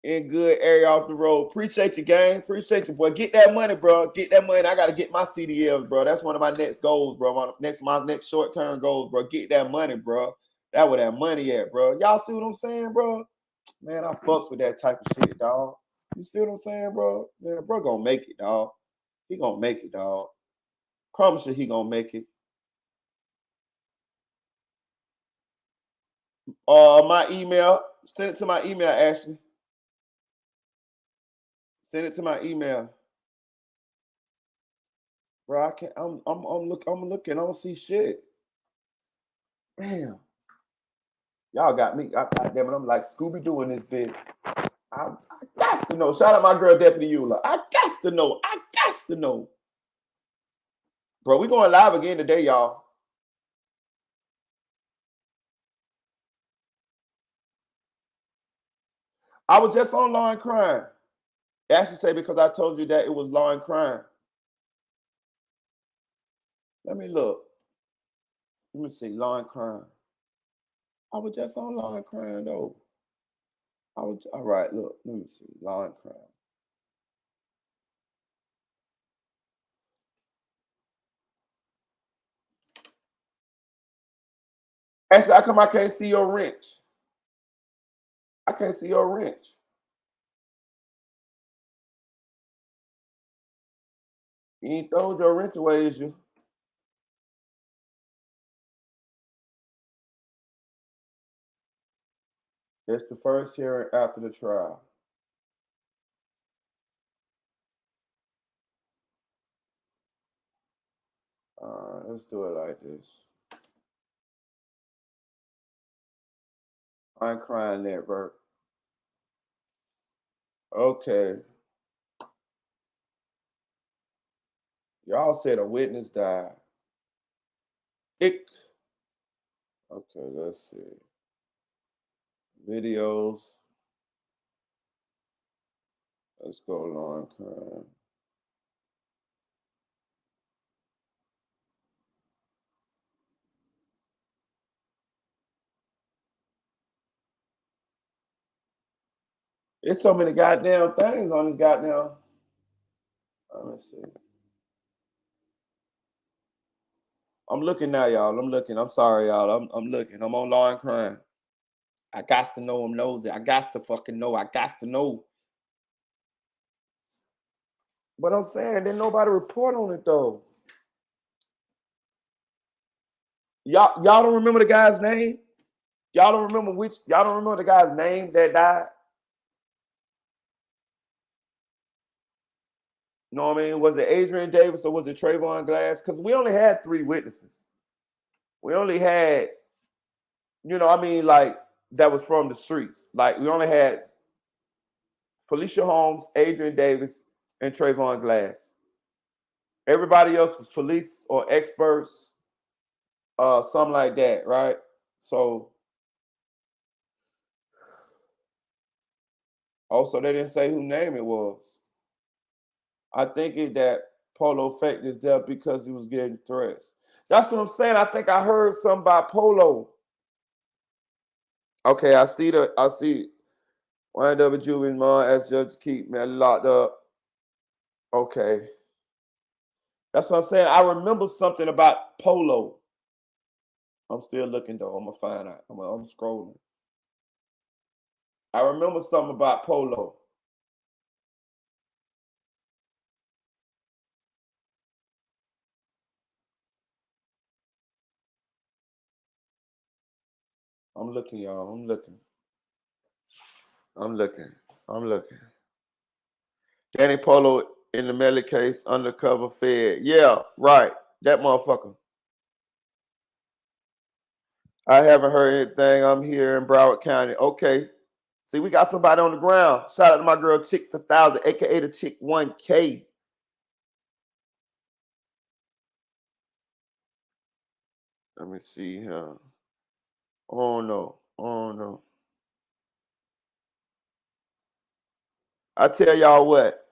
in good area off the road. Appreciate you, gang. Appreciate you, boy. Get that money, bro. Get that money. I gotta get my CDLs, bro. That's one of my next goals, bro. My next short-term goals, bro. Get that money, bro. That where that money at, bro. Y'all see what I'm saying, bro? Man, I fucks with that type of shit, dog. You see what I'm saying, bro? Man, bro gonna make it, dog. He gonna make it, dog. Promise you he gonna make it. My email. Send it to my email, Ashley. Send it to my email. Bro, I can't. I'm looking. I don't see shit. Damn. Y'all got me. Damn it, I'm like Scooby Doo in this bit. I got to know. Shout out my girl Deputy Eula. I got to know. Bro, we going live again today, y'all. I was just on Law and Crime. Ashley say because I told you that it was Law and Crime. Let me look. Let me see. Law and Crime. I was just on Law and Crime though. All right. Look. Let me see. Law and Crime. Ashley, how come I can't see your wrench? I can't see your wrench. You ain't throwed your wrench away, is you? It's the first hearing after the trial. Let's do it like this. I'm crying there, Bert. Okay. Y'all said a witness died. Okay, let's see. Videos. Let's go Law and Crime. There's so many goddamn things on this goddamn. Let's see. I'm looking now, y'all. I'm looking. I'm sorry, y'all. I'm looking. I'm on Law and Crime. I got to know I'm nosy. I got to fucking know. I got to know. But I'm saying, didn't nobody report on it though. Y'all don't remember the guy's name? Y'all don't remember the guy's name that died? You know what I mean? Was it Adrian Davis or was it Trayvon Glass? Because we only had 3 witnesses. We only had, like that was from the streets. Like we only had Felicia Holmes, Adrian Davis, and Trayvon Glass. Everybody else was police or experts, something like that, right? So also they didn't say who name it was. I think that Polo faked his death because he was getting threats. That's what I'm saying. I think I heard something about Polo. Okay, I see. Wind up with Julian Mom as judge keep me locked up. Okay. That's what I'm saying. I remember something about Polo. I'm still looking though. I'm gonna find out. I'm scrolling. I remember something about Polo. I'm looking, y'all. I'm looking. Danny Polo in the Melly case, undercover fed. Yeah, right. That motherfucker. I haven't heard anything. I'm here in Broward County. Okay. See, we got somebody on the ground. Shout out to my girl Chick 1000, aka the Chick 1K. Let me see here. Oh no. I tell y'all what.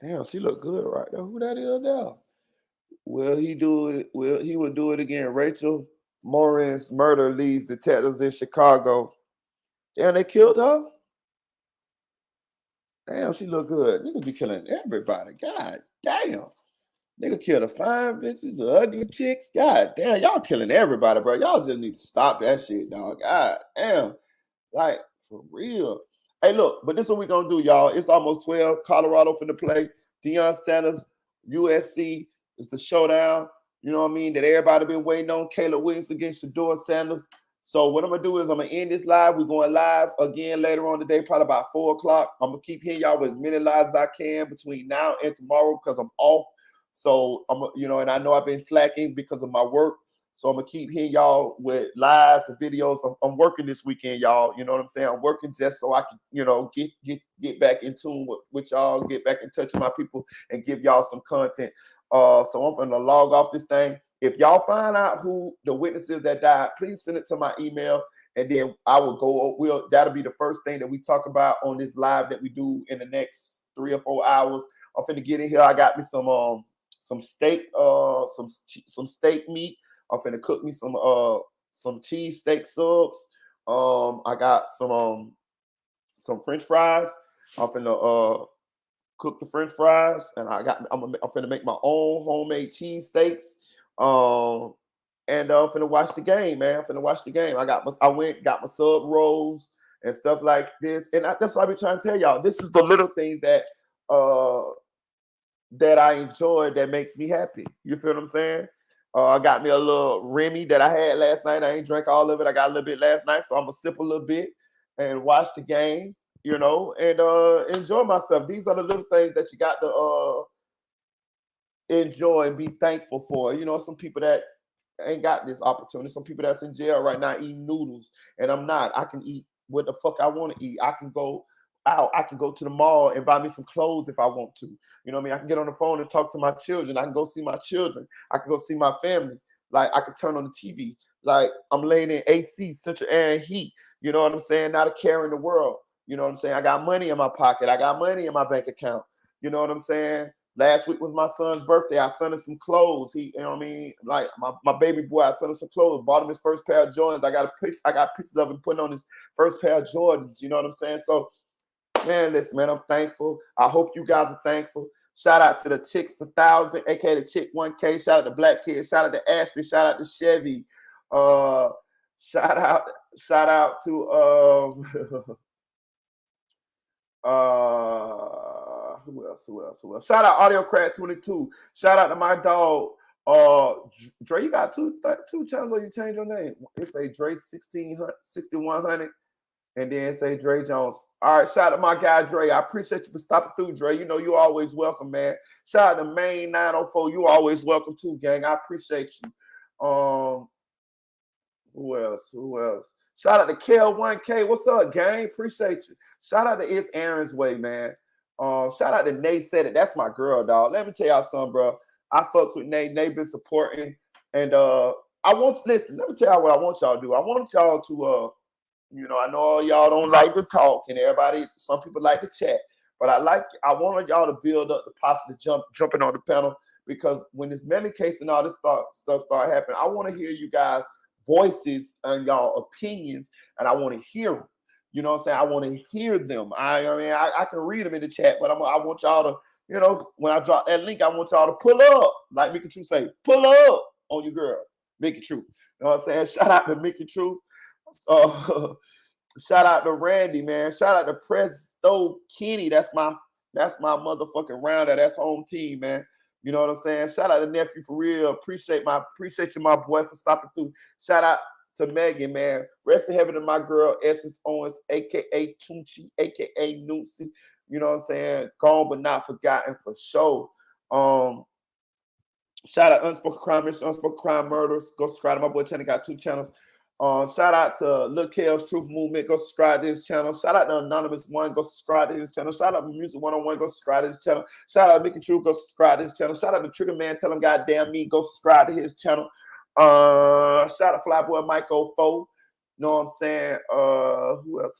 Damn, she look good right there. Who that is now? Will he do it? He will do it again? Rachel Morin's murder leaves detectives in Chicago. Damn, they killed her? Damn, she look good. Niggas be killing everybody. God damn. Nigga kill the fine bitches, the ugly chicks. God damn, y'all killing everybody, bro. Y'all just need to stop that shit, dog. God damn. Like, for real. Hey, look, but this is what we gonna do, y'all. It's almost 12. Colorado finna play. Deion Sanders, USC. It's the showdown. You know what I mean? That everybody been waiting on. Caleb Williams against Shador Sanders. So what I'm gonna do is I'm gonna end this live. We're going live again later on today, probably about 4 o'clock. I'm gonna keep hitting y'all with as many lives as I can between now and tomorrow because I'm off. So and I know I've been slacking because of my work. So I'm gonna keep hitting y'all with lives and videos. I'm working this weekend, y'all. You know what I'm saying? I'm working just so I can, get back in tune with y'all, get back in touch with my people, and give y'all some content. So I'm gonna log off this thing. If y'all find out who the witnesses that died, please send it to my email, and then I will go. That'll be the first thing that we talk about on this live that we do in the next 3 or 4 hours. I'm finna get in here. I got me some steak, some steak meat. I'm finna cook me some cheese steak subs. I got some French fries. I'm finna cook the French fries, and I'm finna make my own homemade cheese steaks. And I'm finna watch the game, man. I'm finna watch the game. I went got my sub rolls and stuff like this, and that's what I be trying to tell y'all. This is the little things that I enjoy that makes me happy. You feel what I'm saying? I got me a little Remy that I had last night. I ain't drank all of it. I got a little bit last night, so I'm gonna sip a little bit and watch the game, and enjoy myself. These are the little things that you got to enjoy and be thankful for. Some people that ain't got this opportunity. Some people that's in jail right now eating noodles, and I'm not. I can eat what the fuck I want to eat. I can go out. I can go to the mall and buy me some clothes if I want to. You know what I mean? I can get on the phone and talk to my children. I can go see my children. I can go see my family. Like, I can turn on the TV. Like, I'm laying in AC, central air and heat. You know what I'm saying? Not a care in the world. You know what I'm saying? I got money in my pocket. I got money in my bank account. You know what I'm saying? Last week was my son's birthday. I sent him some clothes. He, you know what I mean? Like, my baby boy, I sent him some clothes. Bought him his first pair of Jordans. I got pictures of him putting on his first pair of Jordans. You know what I'm saying? So, man, listen, man, I'm thankful. I hope you guys are thankful. Shout out to the Chicks 1000, aka the Chick 1K. Shout out to Black Kids. Shout out to Ashley. Shout out to Chevy. Shout out to who else? Shout out AudioCrat22. Shout out to my dog. Dre, you got two channels where you change your name. It say Dre 6100. And then say Dre Jones. All right, shout out to my guy Dre. I appreciate you for stopping through, Dre. You know you always welcome, man. Shout out to Main 904. You always welcome too, gang. I appreciate you. Who else? Shout out to Kel1K. What's up, gang? Appreciate you. Shout out to It's Aaron's Way, man. Shout out to Nate Said It. That's my girl, dog. Let me tell y'all something, bro. I fucks with Nate. Nate been supporting. And let me tell y'all what I want y'all to do. I want y'all to I know y'all don't like to talk, and some people like to chat, but I want y'all to build up the positive jumping on the panel, because when this Melly case and all this stuff start happening, I want to hear you guys' voices and y'all opinions, and I want to hear them. You know what I'm saying? I want to hear them. I mean, I can read them in the chat, but I want y'all to, you know, when I drop that link, I want y'all to pull up, like Mickey Truth say, pull up on your girl, Mickey Truth. You know what I'm saying? Shout out to Mickey Truth. Shout out to Randy, man. Shout out to Presto Kenny. That's my motherfucking rounder. That's home team, man. You know what I'm saying? Shout out to Nephew for real. Appreciate you, my boy, for stopping through. Shout out to Megan, man. Rest in heaven to my girl, Essence Owens, aka Tunchi, aka Newsy. You know what I'm saying? Gone but not forgotten for sure. Shout out Unspoken Crime Mission, Unspoken Crime Murders. Go subscribe to my boy channel. Got 2 channels. Shout out to Lil Kel's Truth Movement. Go subscribe to his channel. Shout out to Anonymous One. Go subscribe to his channel. Shout out to Music 101. Go subscribe to his channel. Shout out to Mickey Truth. Go subscribe to his channel. Shout out to Trigger Man. Tell him goddamn me. Go subscribe to his channel. Shout out to Flyboy Mike 04. You know what I'm saying? Who else?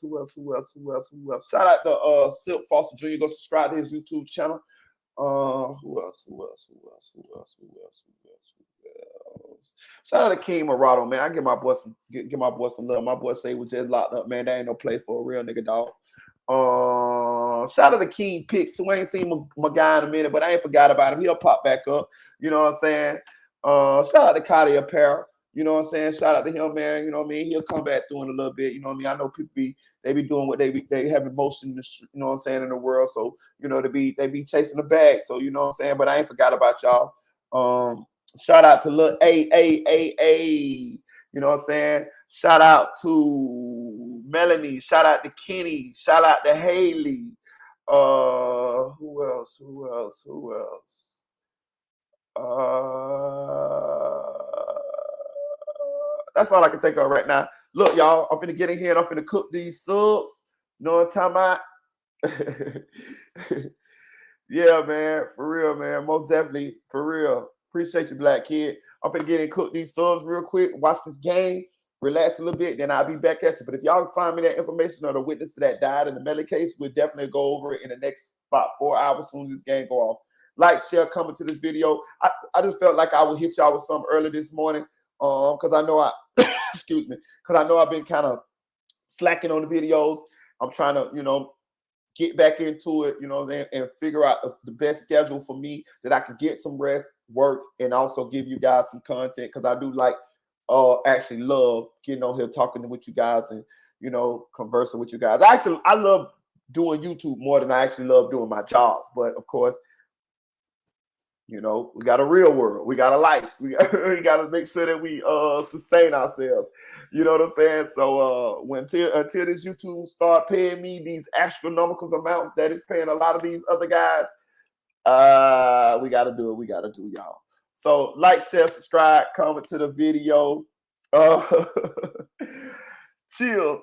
Shout out to Silk Foster Jr. Go subscribe to his YouTube channel. Who else? Shout out to King Morado, man. I give my boy some love. My boy say he was just locked up, man. That ain't no place for a real nigga, dog. Shout out to King Pix. Who ain't seen my guy in a minute, but I ain't forgot about him. He'll pop back up. You know what I'm saying? Shout out to Cody Apparel. You know what I'm saying? Shout out to him, man. You know what I mean? He'll come back through in a little bit. You know what I mean? I know people be doing what they have emotion, you know what I'm saying, in the world. So, you know, they be chasing the bag. So, you know what I'm saying? But I ain't forgot about y'all. Shout out to Lil A. You know what I'm saying? Shout out to Melanie. Shout out to Kenny. Shout out to Haley. Who else? That's all I can think of right now. Look, y'all, I'm finna get in here and I'm finna cook these subs. You know what I'm talking about? Yeah, man. For real, man. Most definitely. For real. Appreciate you, Black Kid. I'm finna get in and cook these subs real quick. Watch this game. Relax a little bit. Then I'll be back at you. But if y'all can find me that information or the witness to that died in the Melly case, we'll definitely go over it in the next about 4 hours as soon as this game go off. Like, share, comment to this video. I just felt like I would hit y'all with something early this morning. Because I know excuse me, because I know I've been kind of slacking on the videos. I'm trying to, you know, get back into it, you know, and figure out the best schedule for me that I can get some rest, work, and also give you guys some content, because I do like, actually love getting on here talking with you guys and, you know, conversing with you guys. I love doing YouTube more than I actually love doing my jobs. But of course, you know, we got a real world. We got a life. We got to make sure that we sustain ourselves. You know what I'm saying? So until this YouTube start paying me these astronomical amounts that it's paying a lot of these other guys, we got to do it. We got to do, y'all. So like, share, subscribe, comment to the video. Chill.